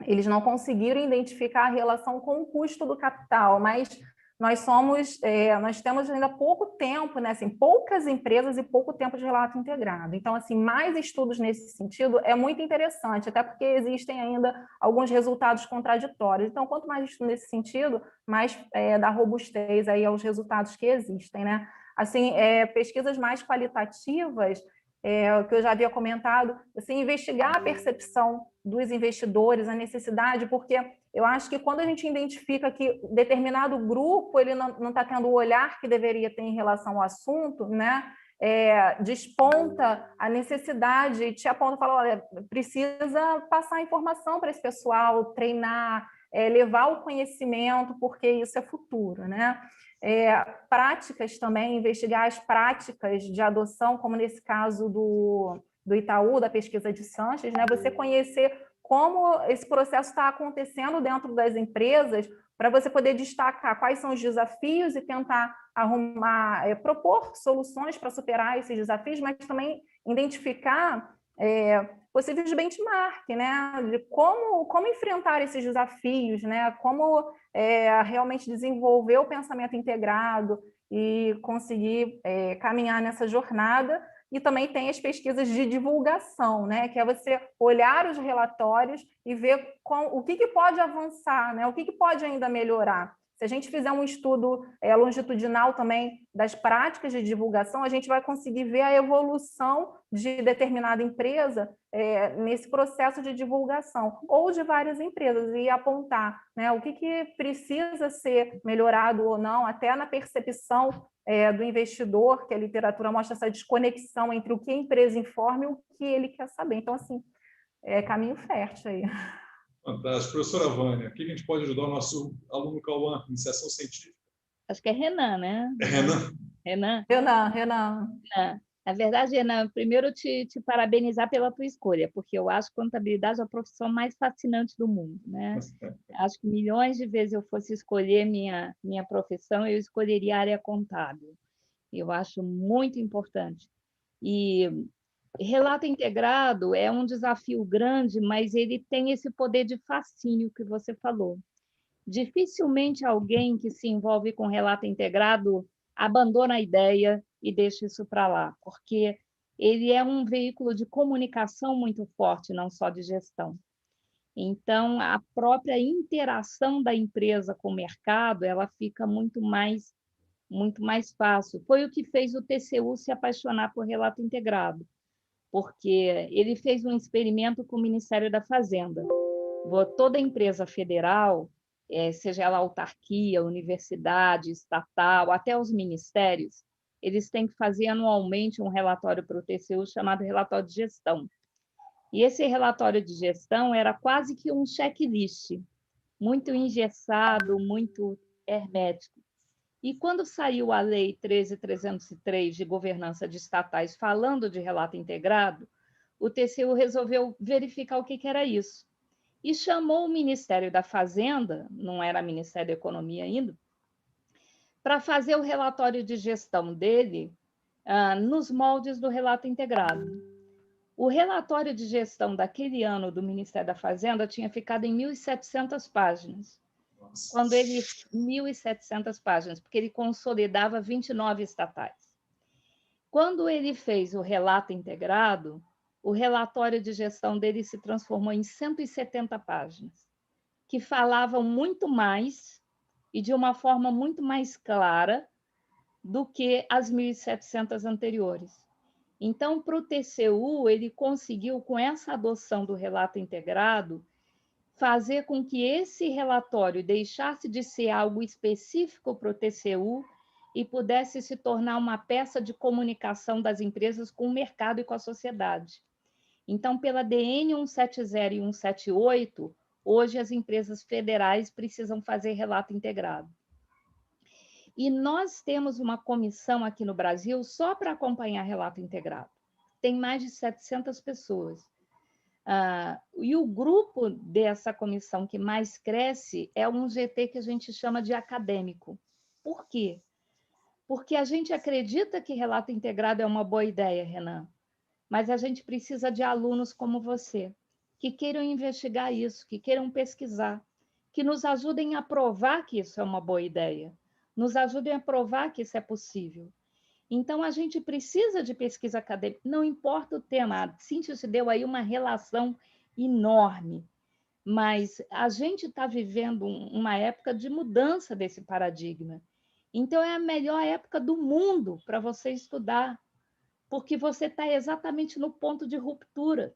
eles não conseguiram identificar a relação com o custo do capital, mas nós temos ainda pouco tempo, né? Assim, poucas empresas e pouco tempo de relato integrado. Então, assim, mais estudos nesse sentido é muito interessante, até porque existem ainda alguns resultados contraditórios. Então, quanto mais estudo nesse sentido, mais dá robustez aí aos resultados que existem, né? Assim, pesquisas mais qualitativas, o que eu já havia comentado, assim, investigar a percepção dos investidores, a necessidade, porque eu acho que quando a gente identifica que determinado grupo ele não está tendo o olhar que deveria ter em relação ao assunto, né? Desponta a necessidade, te aponta e fala, olha, precisa passar informação para esse pessoal, treinar, levar o conhecimento, porque isso é futuro, né? Práticas também, investigar as práticas de adoção, como nesse caso do Itaú, da pesquisa de Sanches, né? Você conhecer como esse processo está acontecendo dentro das empresas, para você poder destacar quais são os desafios e tentar arrumar, propor soluções para superar esses desafios, mas também identificar possíveis benchmark, né? De como enfrentar esses desafios, né? Como realmente desenvolver o pensamento integrado e conseguir caminhar nessa jornada. E também tem as pesquisas de divulgação, né? Que é você olhar os relatórios e ver o que pode avançar, né? O que pode ainda melhorar. Se a gente fizer um estudo longitudinal também das práticas de divulgação, a gente vai conseguir ver a evolução de determinada empresa nesse processo de divulgação, ou de várias empresas, e apontar, né, o que precisa ser melhorado ou não, até na percepção do investidor, que a literatura mostra essa desconexão entre o que a empresa informa e o que ele quer saber. Então, assim, caminho fértil aí. Fantástico. Professora Vânia, o que a gente pode ajudar o nosso aluno Cauã, iniciação científica? Acho que é Renan, né? Renan? Renan. Na verdade, Renan, primeiro te parabenizar pela tua escolha, porque eu acho que contabilidade é a profissão mais fascinante do mundo, né? Acho que milhões de vezes eu fosse escolher minha profissão, eu escolheria a área contábil. Eu acho muito importante. E relato integrado é um desafio grande, mas ele tem esse poder de fascínio que você falou. Dificilmente alguém que se envolve com relato integrado abandona a ideia e deixa isso para lá, porque ele é um veículo de comunicação muito forte, não só de gestão. Então, a própria interação da empresa com o mercado, ela fica muito mais fácil. Foi o que fez o TCU se apaixonar por relato integrado, porque ele fez um experimento com o Ministério da Fazenda. Toda empresa federal, seja ela autarquia, universidade, estatal, até os ministérios, eles têm que fazer anualmente um relatório para o TCU chamado relatório de gestão. E esse relatório de gestão era quase que um checklist, muito engessado, muito hermético. E quando saiu a Lei 13.303 de governança de estatais falando de relato integrado, o TCU resolveu verificar o que era isso. e chamou o Ministério da Fazenda, não era Ministério da Economia ainda, para fazer o relatório de gestão dele nos moldes do relato integrado. O relatório de gestão daquele ano do Ministério da Fazenda tinha ficado em 1.700 páginas. Nossa. Quando ele 1.700 páginas, porque ele consolidava 29 estatais. Quando ele fez o relato integrado, o relatório de gestão dele se transformou em 170 páginas, que falavam muito mais e de uma forma muito mais clara do que as 1.700 anteriores. Então, para o TCU, ele conseguiu, com essa adoção do relato integrado, fazer com que esse relatório deixasse de ser algo específico para o TCU e pudesse se tornar uma peça de comunicação das empresas com o mercado e com a sociedade. Então, pela DN 170 e 178, hoje as empresas federais precisam fazer relato integrado. E nós temos uma comissão aqui no Brasil só para acompanhar relato integrado. Tem mais de 700 pessoas. E o grupo dessa comissão que mais cresce é um GT que a gente chama de acadêmico. Por quê? Porque a gente acredita que relato integrado é uma boa ideia, Renan, mas a gente precisa de alunos como você, que queiram investigar isso, que queiram pesquisar, que nos ajudem a provar que isso é uma boa ideia, nos ajudem a provar que isso é possível. Então, a gente precisa de pesquisa acadêmica, não importa o tema. A Cíntia te deu aí uma relação enorme, mas a gente está vivendo uma época de mudança desse paradigma. Então, é a melhor época do mundo para você estudar, porque você está exatamente no ponto de ruptura.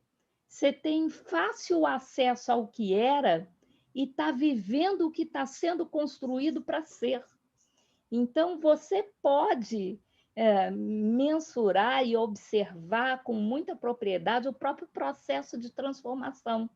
Você tem fácil acesso ao que era e está vivendo o que está sendo construído para ser. Então, você pode mensurar e observar com muita propriedade o próprio processo de transformação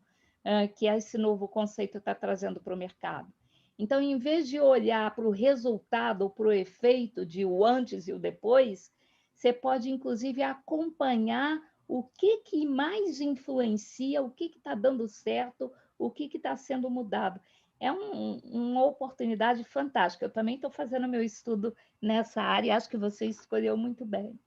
que esse novo conceito está trazendo para o mercado. Então, em vez de olhar para o resultado ou para o efeito de o antes e o depois, você pode, inclusive, acompanhar o que mais influencia, o que está dando certo, o que está sendo mudado. É uma oportunidade fantástica. Eu também estou fazendo meu estudo nessa área e acho que você escolheu muito bem.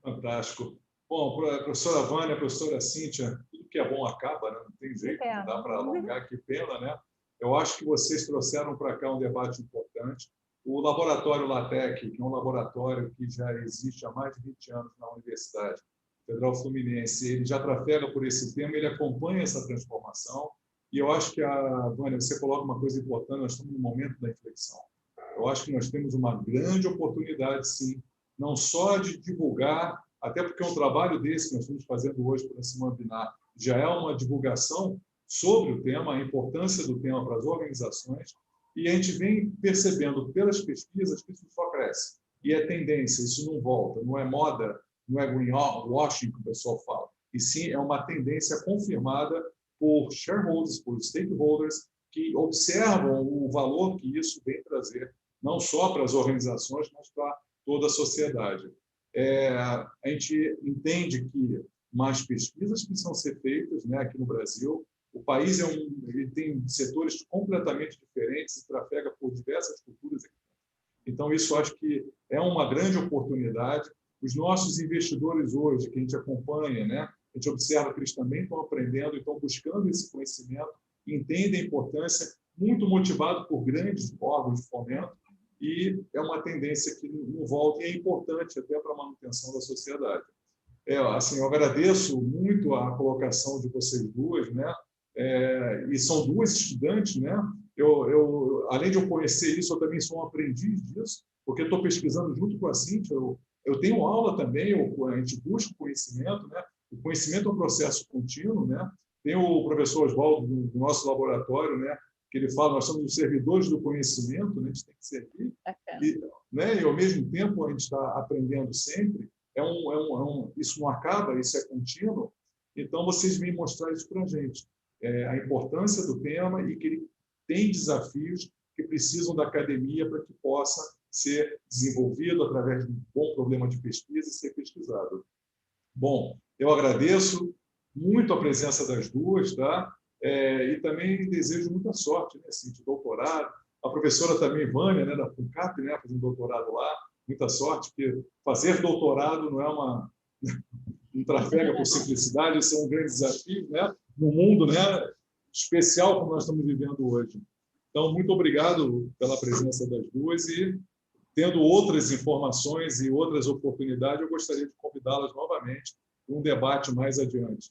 Fantástico. Bom, professora Vânia, professora Cíntia, tudo que é bom acaba, né? Não tem jeito, não dá para alongar, que pena, né? Eu acho que vocês trouxeram para cá um debate importante. O Laboratório LATEC, que é um laboratório que já existe há mais de 20 anos na Universidade Federal Fluminense, ele já trafega por esse tema, ele acompanha essa transformação. E eu acho que, Vânia, você coloca uma coisa importante, nós estamos no momento da inflexão. Eu acho que nós temos uma grande oportunidade, sim, não só de divulgar, até porque um trabalho desse que nós estamos fazendo hoje para esse webinar já é uma divulgação sobre o tema, a importância do tema para as organizações, e a gente vem percebendo pelas pesquisas que isso só cresce. E é tendência, isso não volta, não é moda, não é greenwashing que o pessoal fala, e sim é uma tendência confirmada por shareholders, por stakeholders, que observam o valor que isso vem trazer, não só para as organizações, mas para toda a sociedade. A gente entende que mais pesquisas precisam ser feitas, né, aqui no Brasil. O país ele tem setores completamente diferentes e trafega por diversas culturas. Então, isso acho que é uma grande oportunidade. Os nossos investidores hoje, que a gente acompanha, né, a gente observa que eles também estão aprendendo, estão buscando esse conhecimento, entendem a importância, muito motivado por grandes órgãos de fomento, e é uma tendência que não volta e é importante até para a manutenção da sociedade. Assim, eu agradeço muito a colocação de vocês duas, né? E são duas estudantes, né? Além de eu conhecer isso, eu também sou um aprendiz disso, porque estou pesquisando junto com a Cíntia. Eu tenho aula também, a gente busca conhecimento, né? O conhecimento é um processo contínuo, né? Tem o professor Oswaldo do nosso laboratório, né? Que ele fala, nós somos os servidores do conhecimento, né? A gente tem que servir, e ao mesmo tempo a gente está aprendendo sempre. Isso não acaba, isso é contínuo. Então, vocês vêm mostrar isso para a gente, a importância do tema e que ele tem desafios que precisam da academia para que possa ser desenvolvido através de um bom problema de pesquisa e ser pesquisado. Bom, eu agradeço muito a presença das duas, tá? E também desejo muita sorte, né, assim, de doutorado. A professora também, Vânia, né, da FUNCAP, né, fazendo doutorado lá, muita sorte, porque fazer doutorado não é um trafega por simplicidade, isso é um grande desafio, né, no mundo, né, especial como nós estamos vivendo hoje. Então, muito obrigado pela presença das duas e, tendo outras informações e outras oportunidades, eu gostaria de convidá-las novamente para um debate mais adiante.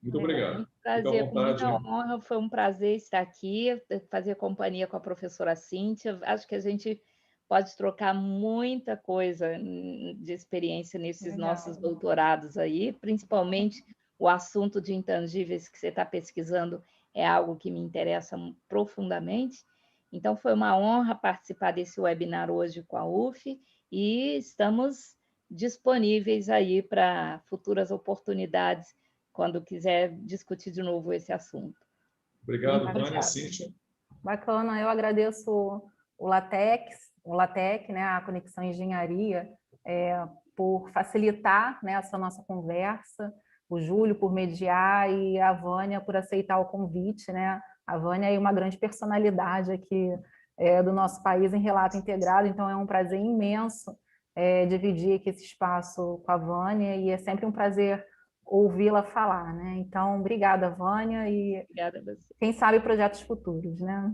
Muito obrigado. Muito prazer, com muita honra, foi um prazer estar aqui, fazer companhia com a professora Cíntia. Acho que a gente pode trocar muita coisa de experiência nesses nossos doutorados aí, principalmente o assunto de intangíveis que você está pesquisando é algo que me interessa profundamente. Então, foi uma honra participar desse webinar hoje com a UF e estamos disponíveis aí para futuras oportunidades quando quiser discutir de novo esse assunto. Obrigado, Vânia, Cíntia. Bacana, eu agradeço o LaTeX, né, a Conexão Engenharia, por facilitar, né, essa nossa conversa, o Júlio por mediar e a Vânia por aceitar o convite, né? A Vânia é uma grande personalidade aqui do nosso país em relato integrado, então é um prazer imenso dividir aqui esse espaço com a Vânia e é sempre um prazer ouvi-la falar, né? Então, obrigada, Vânia, e obrigada a você. Quem sabe projetos futuros, né?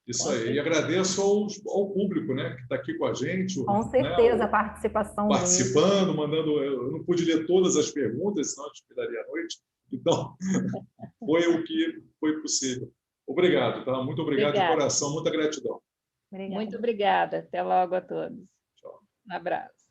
Isso aí. E agradeço ao público, né, que está aqui com a gente. Com certeza, né, a participação. Participando, mandando. Eu não pude ler todas as perguntas, senão eu esperaria a noite. Então, foi o que foi possível. Obrigado, tá? Muito obrigado de coração, muita gratidão. Muito obrigada. Até logo a todos. Tchau. Um abraço.